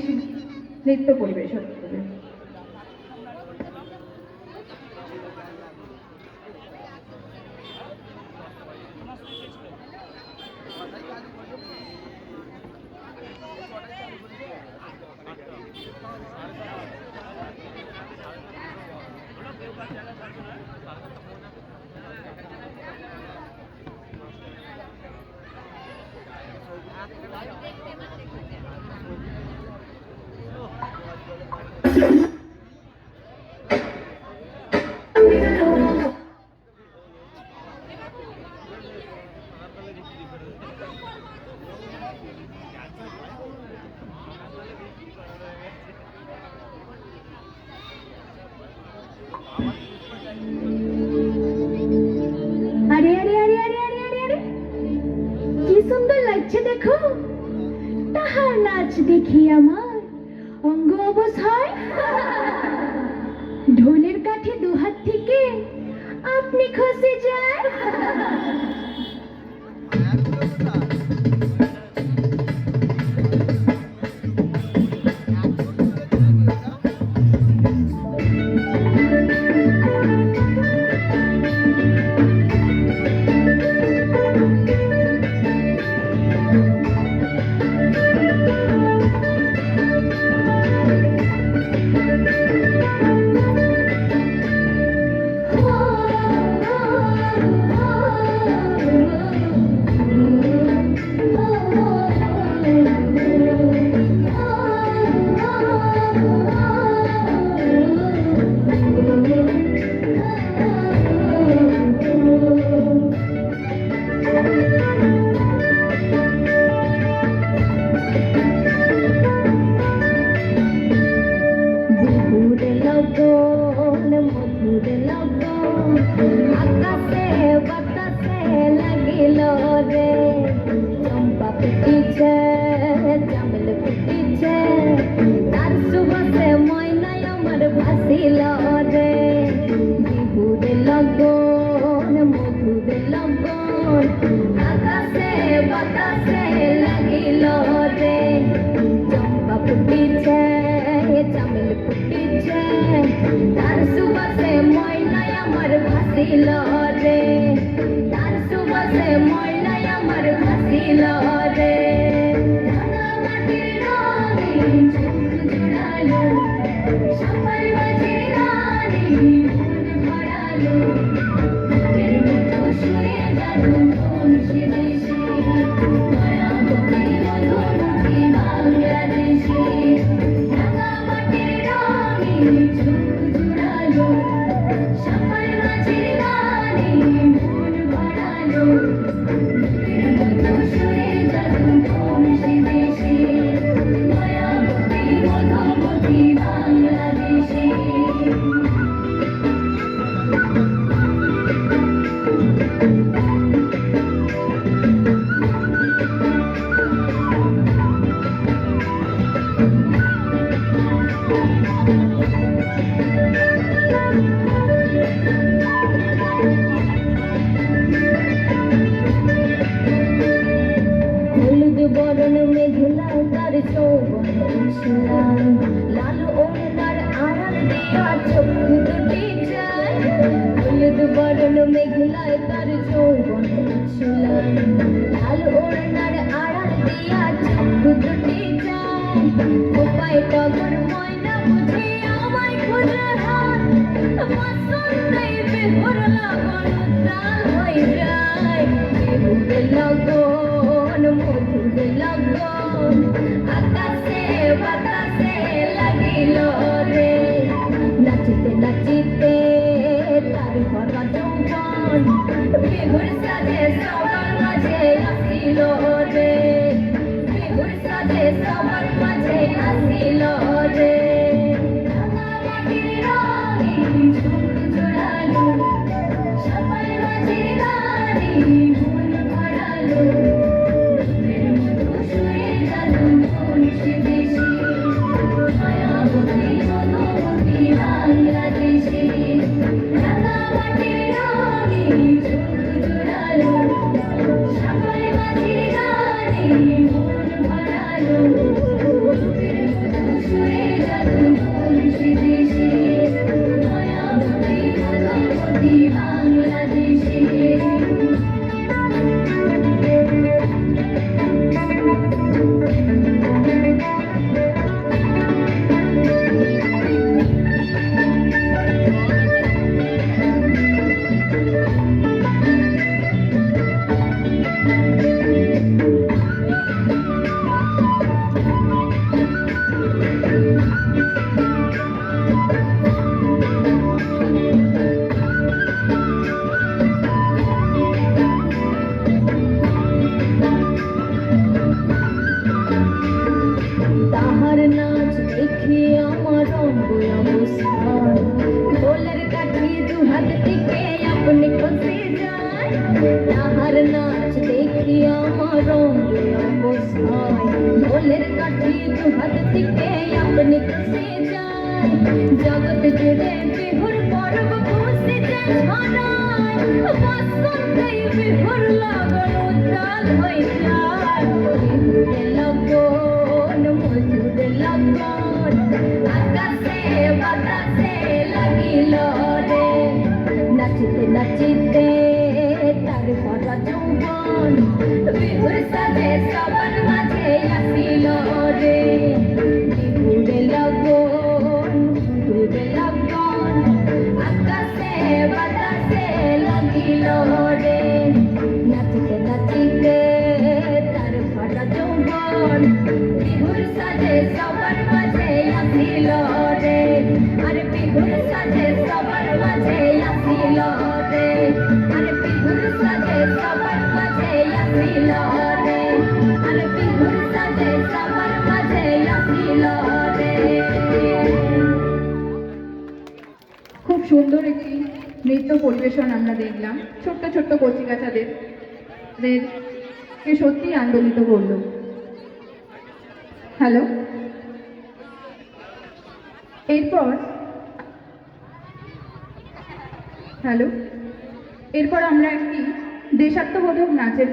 নৃত্য পরিবেশন করবে। আরে আরে আরে আরে আরে আরে আরে কি সুন্দর লাগছে দেখো, তাহার নাচ দেখি আমার অঙ্গ অবশ হয়। ঢোলের কাঠে দুহাত থেকে আপনি খসে যায়। মধুর লগন আকাশে বাতাসে লাগিল রে, চম্পা ফুটিছে চামেল ফুটিছে, তার সুবাসে ময়নায় আমার ভাসিল রে। বিহুর লগন মধুর লগন আকাশে বাতাসে লাগিল রে, চম্পা ফুটিছে চামেল ফুটিছে, তার সুবাসে ময়নায় আমার ভাসিল রে, তার সুবাসে ময়নায় আমার ভাসিল রে। রাঙামাটির রঙে চোখ জোড়ালো, সবার মাঝে রানী মন ভরালো, বুকের মতো শুয়ে গেল কোন সে দেশে, মায়াবতী মধুমতি বাংলাদেশে। রাঙামাটির রঙে চোখ জোড়ালো, সবার মাঝে রানী মন ভরালো, বুকের মতো শুয়ে গেল কোন সে দেশে, মায়াবতী মধুমতি বাংলাদেশে। হলুদ বরণ মেঘলা তার যৌবন ছিলাম, লাল ওড়নার আড়াল দিয়া চোখ দুটি যায়। হলুদ বরণ মেঘলায় তার যৌবন ছিলাম, লাল ওড়নার আড়াল দিয়া চোখ দুটি যায়। কোপায় টগর ময়না বুঝি আমায় খুঁজে হাত, মাসুন্দাই বিহুর লগন উত্তাল হয়ে যায়। বিহুর লগন মধুর লগন আকাশে বাতাসে লাগিল রে, নাচিতে নাচিতে তার ভরা যৌবন, বিহুর সাজে সবার মাঝে আসিল রে, বিহুর সাজে সবার মাঝে আসিল রে। রাঙামাটির রঙে চোখ জোড়ালো, সবার মাঝে রানী মন ভরালো, বুকের মতো শুয়ে গেল কোন সে দেশে, মায়াবতী মধুমতি বাংলাদেশে। রাঙামাটির রঙে চোখ জোড়ালো, সবার মাঝে রানী মন ভরালো, বুকের মতো শুয়ে গেল কোন সে দেশে, মায়াবতী মধুমতি বাংলাদেশে। রঙে অবস্থায় ঢোলের কাঠি দু হাত থেকে আপনি খুশি যায় জগৎ জুড়ে বিহুর পর্ব খুশি যে ছড়ায় বসন্তে বিহুর লগন উত্তাল হয়ে যায় বিহুরে লগন মধুরে লগন আকাশে বাতাসে লাগিল রে নাচিতে নাচিতে তার ভরা যৌবন বিহুর সাথে সবার মাঝে আসিল রে বিহুরে লগন মধুরে লগন আকাশে বাতাসে লাগিল রে নাচিতে নাচিতে তার ভরা যৌবন বিহুর সাথে সবার মাঝে আসিল রে আর বিহুর সাথে সবার মাঝে আসিল রে আর বিহুর সাথে সবার মাঝে আসিল রে আর বিহুর সাথে সবার মাঝে আসিল রে। খুব সুন্দর একটি নৃত্য পরিবেশন আমরা দেখলাম। ছোট্ট ছোট্ট কচিকাচাদের কে সত্যি আন্দোলিত করলো। হ্যালো, এরপর আমরা একটি দেশাত্মবোধক নাচের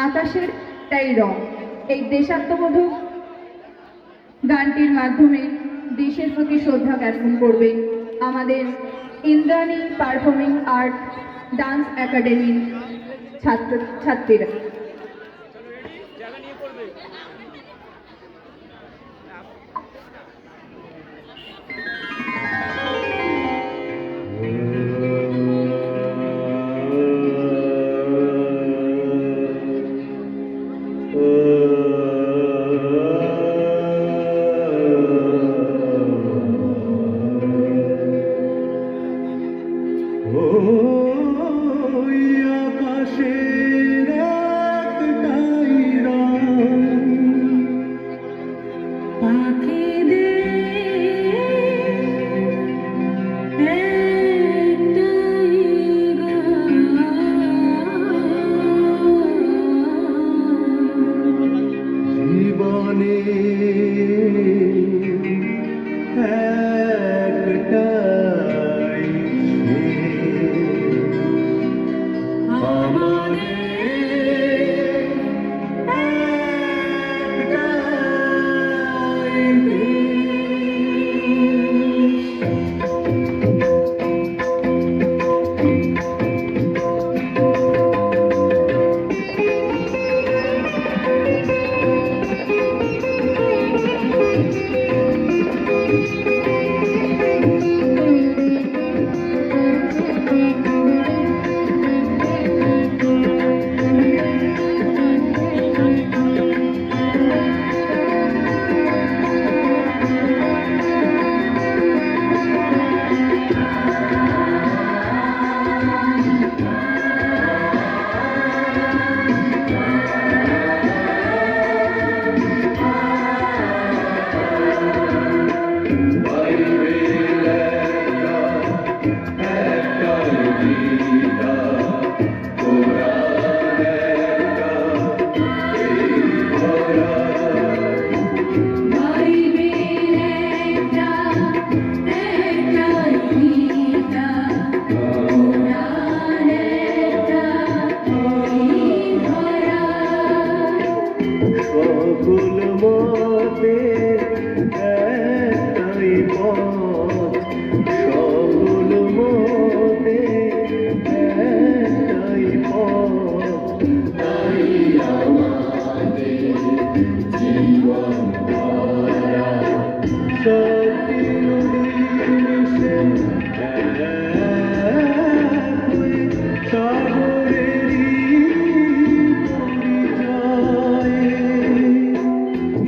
আকাশের তাই রং, এই দেশাত্মবোধক গানটির মাধ্যমে দেশের প্রতি শ্রদ্ধা জ্ঞাপন করবে আমাদের ইন্দ্রাণী পারফর্মিং আর্ট ডান্স একাডেমির ছাত্রীরা।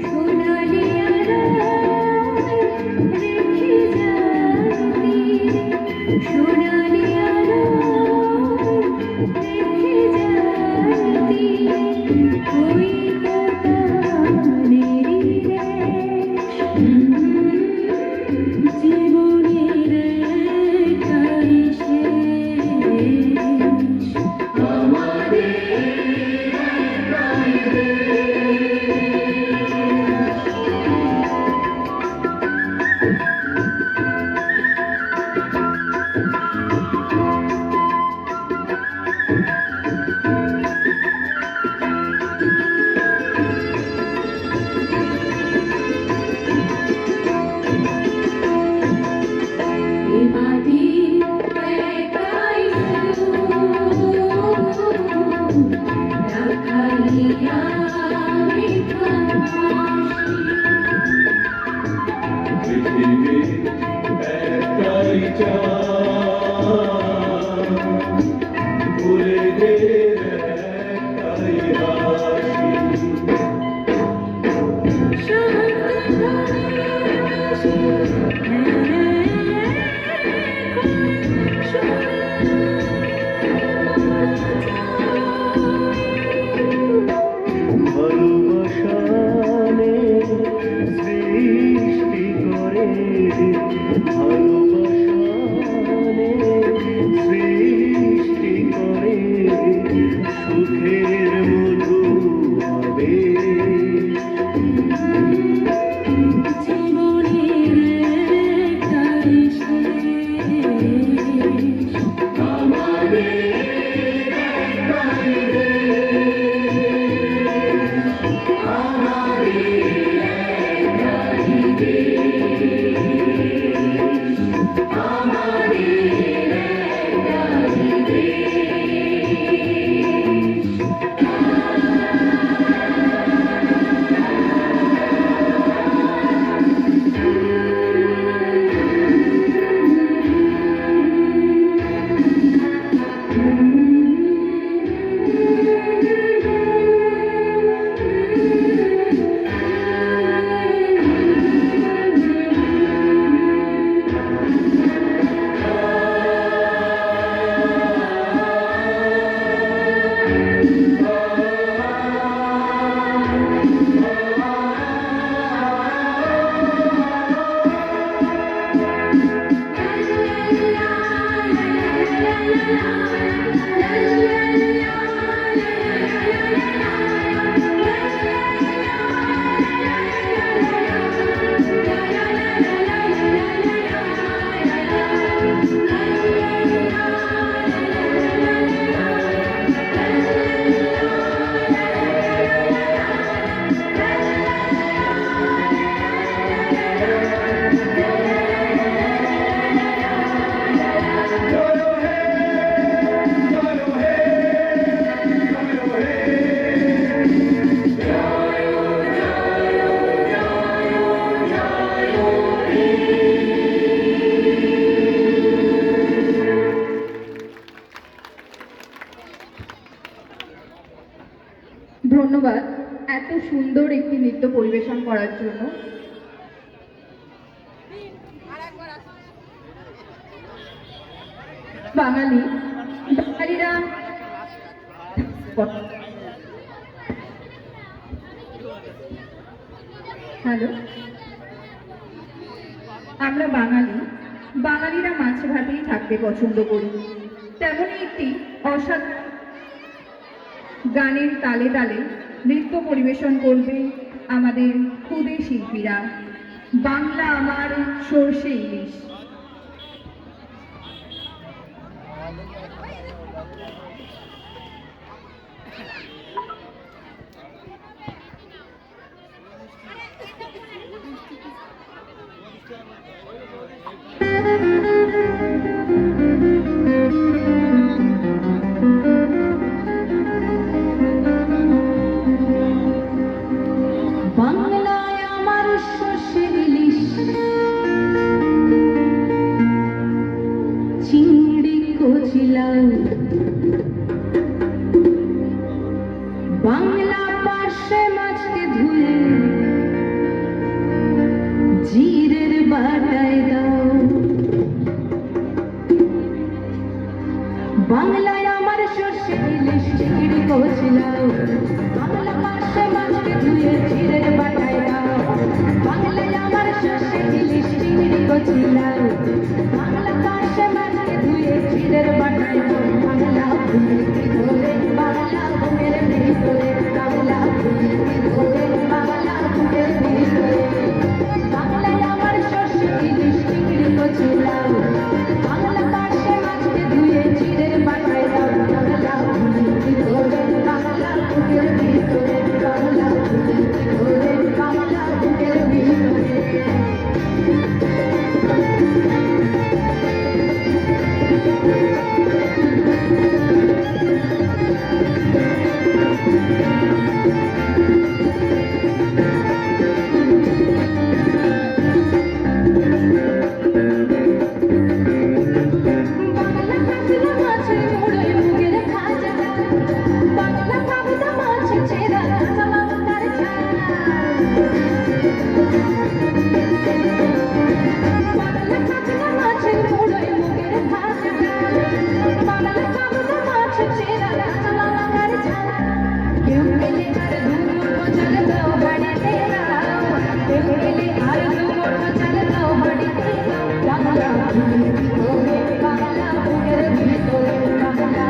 সোনালি গাইয়া মিঠা পৃথিবী একটাই ভুলে গে একটাই ভালোবাসানে সৃষ্টি করে ভালোবাসানে সৃষ্টি করে সুখের মধু হবে জীবনের একটাই শেষ ধন্যবাদ এত সুন্দর একটি নৃত্য পরিবেশন করার জন্য। বাঙালিরা হ্যালো, আমরা বাঙালিরা মাছ ভাতেই থাকতে পছন্দ করি। তেমনই একটি অসাধারণ গানের তালে তালে নৃত্য পরিবেশন করবে আমাদের ক্ষুদে শিল্পীরা। বাংলা আমার সর্ষে ইলিশ। বাংলায় আমার সর্ষের ইলিশ চিংড়ি কচিলাও বাংলা পার্শ্বে মাছকে ধুয়ে জিরের বাটায় দাও। বাংলায় আমার সর্ষের ইলিশ চিংড়ি কচিলাও বাংলা পার্শ্বে মাছকে ধুয়ে জিরের বাটায় দাও। বাংলায় আমার সর্ষের ইলিশ চিংড়ি কচিলাও বাংলা পার্শ্বে মাছকে ধুয়ে জিরের বাটায় দাও। বাংলা ভূমির ভিতরে বাংলা ভূমির ভিতরে বাংলা ভূমির ভিতরে বাংলা ভূমির ভিতরে বাংলায় আমার সর্ষের ইলিশ চিংড়ি কচিলাও বাংলা পার্শ্বে মাছকে ধুয়ে জিরের বাটায় দাও। বাংলা ভূমির ভিতরে বাংলা ভূমির ভিতরে এলে আর দুমুঠো চাল দাও বাড়িতে দাও কেউ এলে আর দুমুঠো চাল দাও বাড়িতে দাও বাংলা ফুলের ভিতরে বাংলা বুকের ভিতরে বাংলা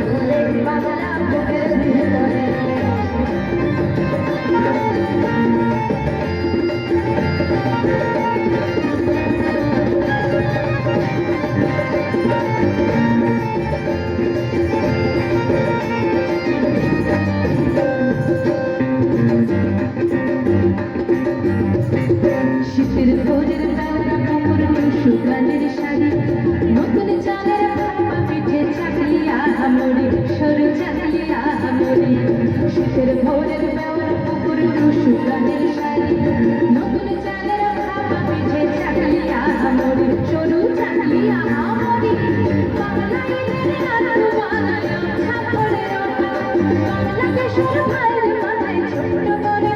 ফুলের ভিতরে বাংলা বুকের ভিতরে শীতের ভোরের বেলা কাপড় শুকানের শাড়ি নতুন চালের ভাপা পিঠে চাকলিয়া আমরি সরু চাকলিয়া আমরি শীতের ভোরের বেলা কাপড় শুকানের শাড়ি নতুন চালের ভাপা পিঠে চাকলিয়া আমরি সরু চাকলিয়া আমরি বাংলায় আলু বানায়া ছাপড়ের ওটা বাংলাকে শুরু করে মাথায় ছোট্ট করে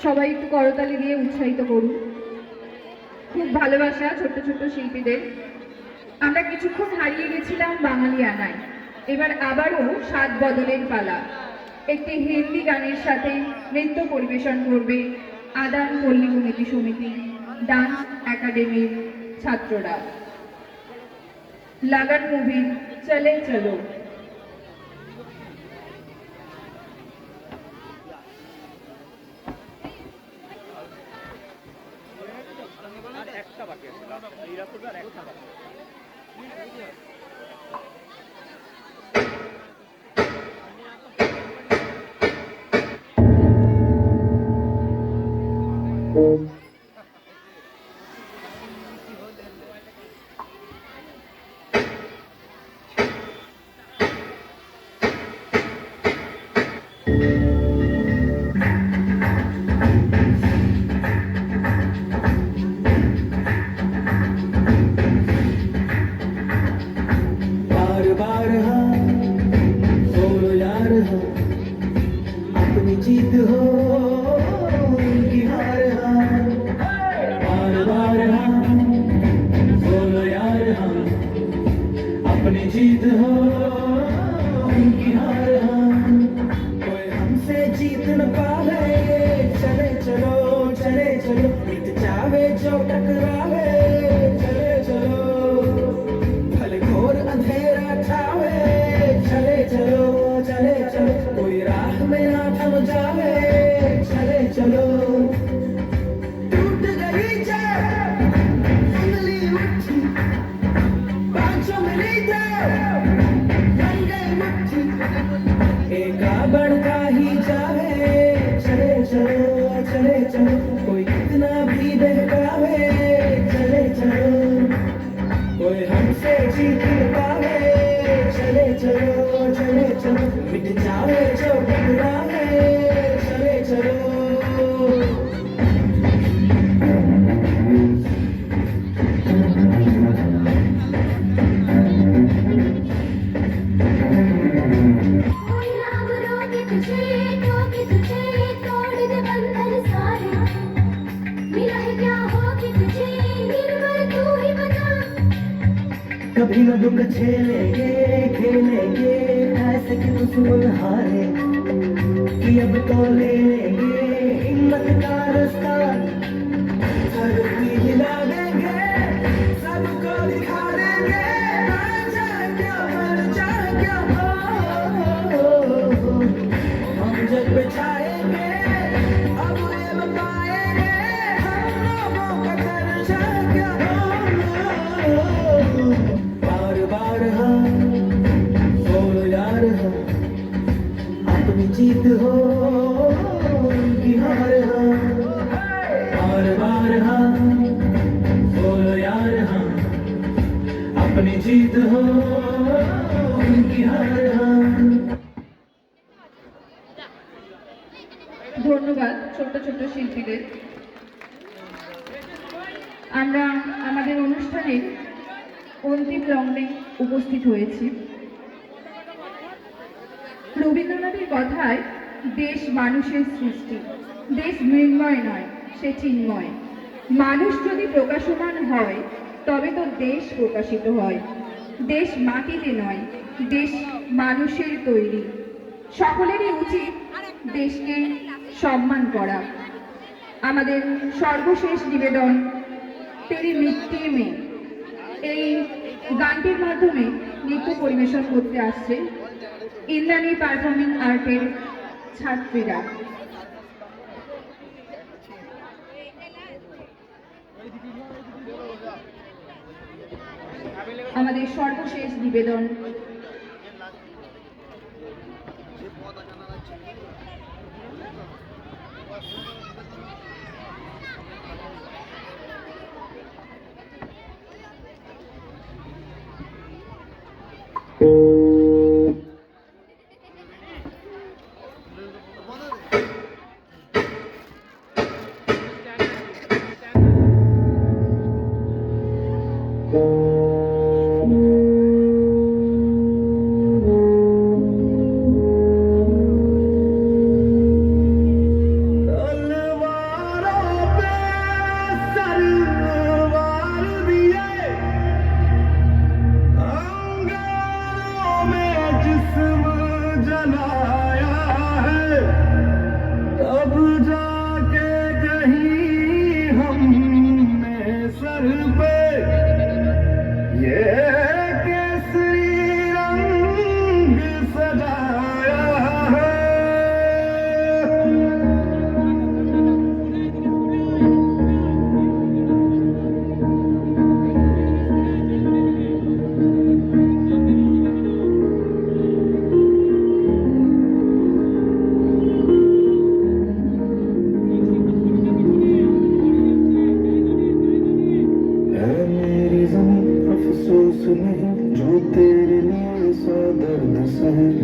সবাই একটু করতালি দিয়ে উৎসাহিত করুন। খুব ভালোবাসা ছোট্ট ছোট্ট শিল্পীদের। আমরা কিছুক্ষণ হারিয়ে গেছিলাম বাঙালি আনায়, এবার আবারও স্বাদ বদলের পালা। একটি হিন্দি গানের সাথে নৃত্য পরিবেশন করবে আদান পল্লী কমিটি সমিতি ডান্স একাডেমির ছাত্ররা। লাগান মুভির চলে চলো। बार बार हाँ बोलो यार हाँ अपनी जीत हो उनकी हार हाँ बार बार हाँ बोलो यार हाँ अपनी जीत हो उनकी हार हाँ कोई हमसे जीत न पावे चले चलो मिट जावे जो टकरावे चले चलो भले घोर अंधेरा छावे चले चलो कोई राह में ना थम जावे चले चलो टूट गई जब उंगली उठी पांचों मिली जब बन गई मुट्ठी एका बढ़ता ही जावे चले चलो कोई कितना भी बहकावे चले चलो कोई हमसे जीत न पावे चले चलो मिट जावे जो टकरावे चले चलो कोई राम रोके तुझे टोके तुझे तोड़ दे बंधन सारे मिला है क्या हो कि तुझे निर्भर तू ही बता कभी न दुख झेलेंगे खेलेंगे ऐसे कि दुश्मन हारे कि अब तो ले लेंगे हिम्मत का रास्ता धरती हिला देंगे सबको दिखा देंगे मर जाए क्या हो हम जग पे छाएंगे अब ये बताएंगे हम बार बार हाँ बोलो यार हाँ अपनी जीत हो उनकी हार हाँ ধন্যবাদ ছোট্ট ছোট্ট শিল্পীদের। আমরা আমাদের অনুষ্ঠানের অন্তিম লগ্নে উপস্থিত হয়েছি। রবীন্দ্রনাথের কথায় দেশ মানুষের সৃষ্টি, দেশ মৃন্ময় নয় সে চিন্ময়। মানুষ যদি প্রকাশমান হয় তবে তো দেশ প্রকাশিত হয়। দেশ মাটিতে নয়, দেশ মানুষের তৈরি। সকলেরই উচিত দেশকে সম্মান করা। আমাদের সর্বশেষ নিবেদন তেরি মিট্টি মে, এই গানটির মাধ্যমে নৃত্য পরিবেশন করতে আসছে ইন্দ্রাণী পারফর্মিং আর্টের ছাত্রীরা। আমাদের সর্বশেষ নিবেদন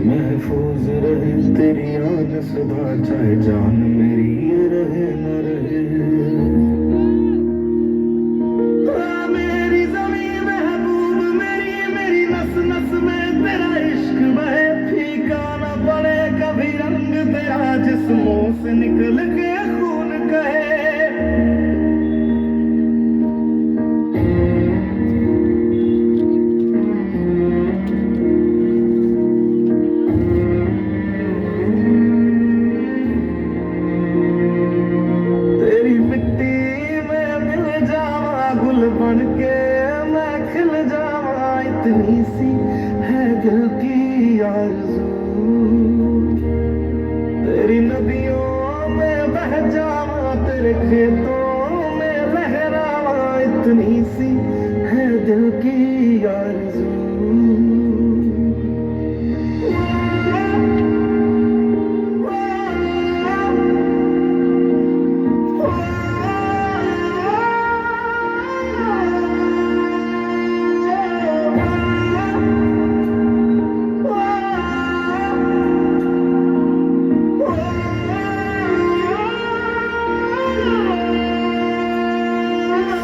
महफूज रहे तेरी याद सदा चाहे जान मेरी ये रहे न रहे मेरी ज़मीं महबूब मेरी मेरी नस नस में तेरा इश्क बहे फीका न पड़े कभी रंग तेरा जिस्मों से निकल के खून कहे तेरी नदियों में बह जावा तेरे खेतों में लहरावा इतनी सी है दिल की आरज़ू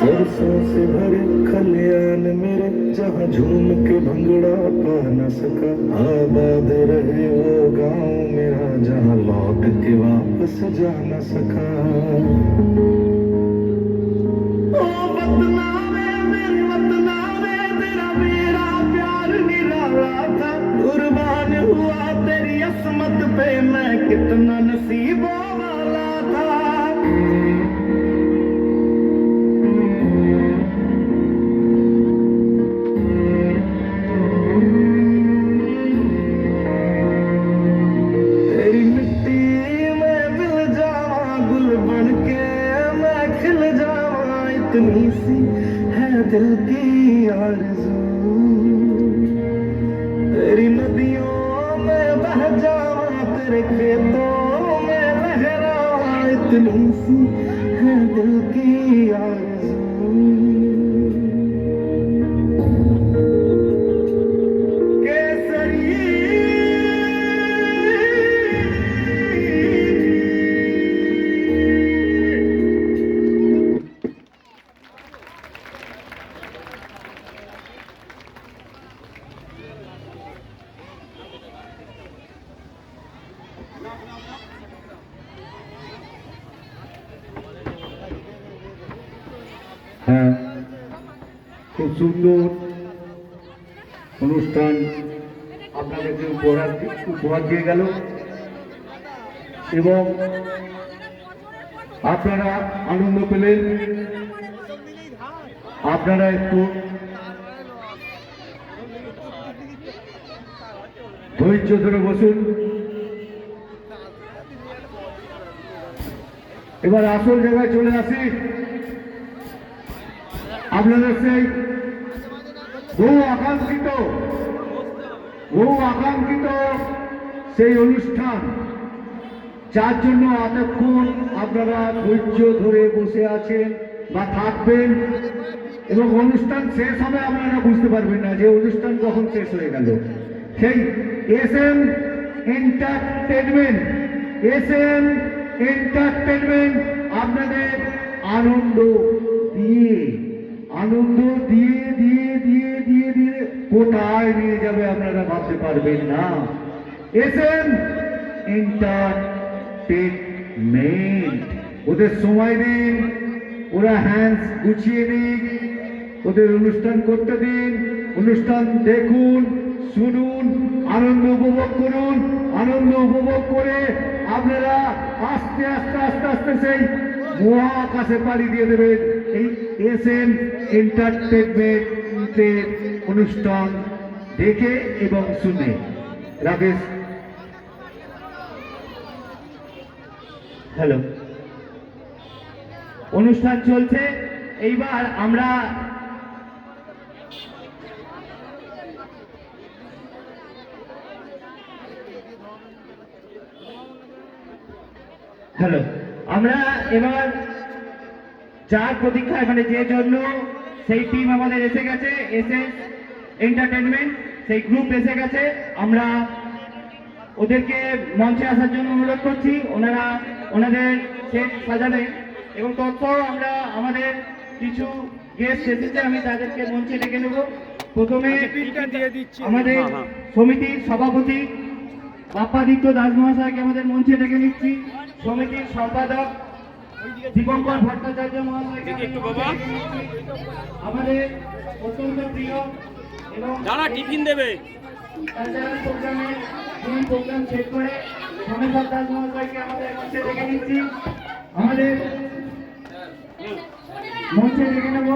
सरसों से भरे खलियान मेरे जहाँ झूम के भंगड़ा पा न सका आबाद रहे वो गाँव मेरा जहाँ लौट के वापस जा न सका ओ वतना में मेरे वतना में तेरा मेरा प्यार निराला था कुर्बान हुआ तेरी असमत पे मैं कितना नसीबों वाला था इतनी सी है दिल की आरज़ू तेरी नदियों में बह जावा तेरे खेतों में लहरावा इतनी सी है है दिल की आरज़ू হ্যাঁ, খুব সুন্দর অনুষ্ঠান আপনাদেরকে উপহার দিয়ে গেল এবং আপনারা আনন্দ পেলেন। আপনারা একটু ধৈর্য ধরে বসুন। এবার আসল জায়গায় চলে আসি। আপনাদের সেই বহু আকাঙ্ক্ষিত সেই অনুষ্ঠান, যার জন্য এতক্ষণ আপনারা ধৈর্য ধরে বসে আছেন বা থাকবেন, এবং অনুষ্ঠান শেষ হবে আপনারা বুঝতে পারবেন না যে অনুষ্ঠান কখন শেষ হয়ে গেল। সেই এসএম এন্টারটেনমেন্ট আপনাদের আনন্দ দিয়ে কোথায় নিয়ে যাবে আপনারা ভাবতে পারবেন না। এসএম এন্টারটেনমেন্ট, ওদের সময় দিন, ওরা হ্যান্ডস গুছিয়ে নিক, ওদের অনুষ্ঠান করতে দিন। অনুষ্ঠান দেখুন, শুনুন, আনন্দ উপভোগ করুন। আনন্দ উপভোগ করে আপনারা আস্তে আস্তে সেই মহাকাশে পাড়ি দিয়ে দেবেন এই এসএম এন্টারটেনমেন্টের অনুষ্ঠান দেখে এবং শুনে। রাকেশ। হ্যালো, অনুষ্ঠান চলছে। এইবার আমরা এবার যার প্রতীক্ষায়, মানে যে জন্য সেই টিম আমাদের এসে গেছে, এসএস এন্টারটেনমেন্ট সেই গ্রুপ এসে গেছে। আমরা ওদেরকে মঞ্চে আসার জন্য অনুরোধ করছি। ওনারা ওনাদের সেট সাজাবে এবং তৎসহ আমরা আমাদের কিছু গেস্ট এসেছে, আমি তাদেরকে মঞ্চে ডেকে নেব। প্রথমে আমাদের সমিতির সভাপতি বাপ্পাদিত্য দাস মহাশয়কে আমাদের মঞ্চে ডেকে নিচ্ছি। সমিতির সম্পাদক দীপঙ্কর ভট্টাচার্য মহাশয়কে আমাদের অত্যন্ত প্রিয় এবং যারা টিফিন দেবে প্রোগ্রামে যিনি প্রোগ্রাম শেষ করে সোমেশ্বর দাস মহাশয়কে আমাদের মঞ্চে ডেকে নিচ্ছি। আমাদের মঞ্চে ডেকে নেব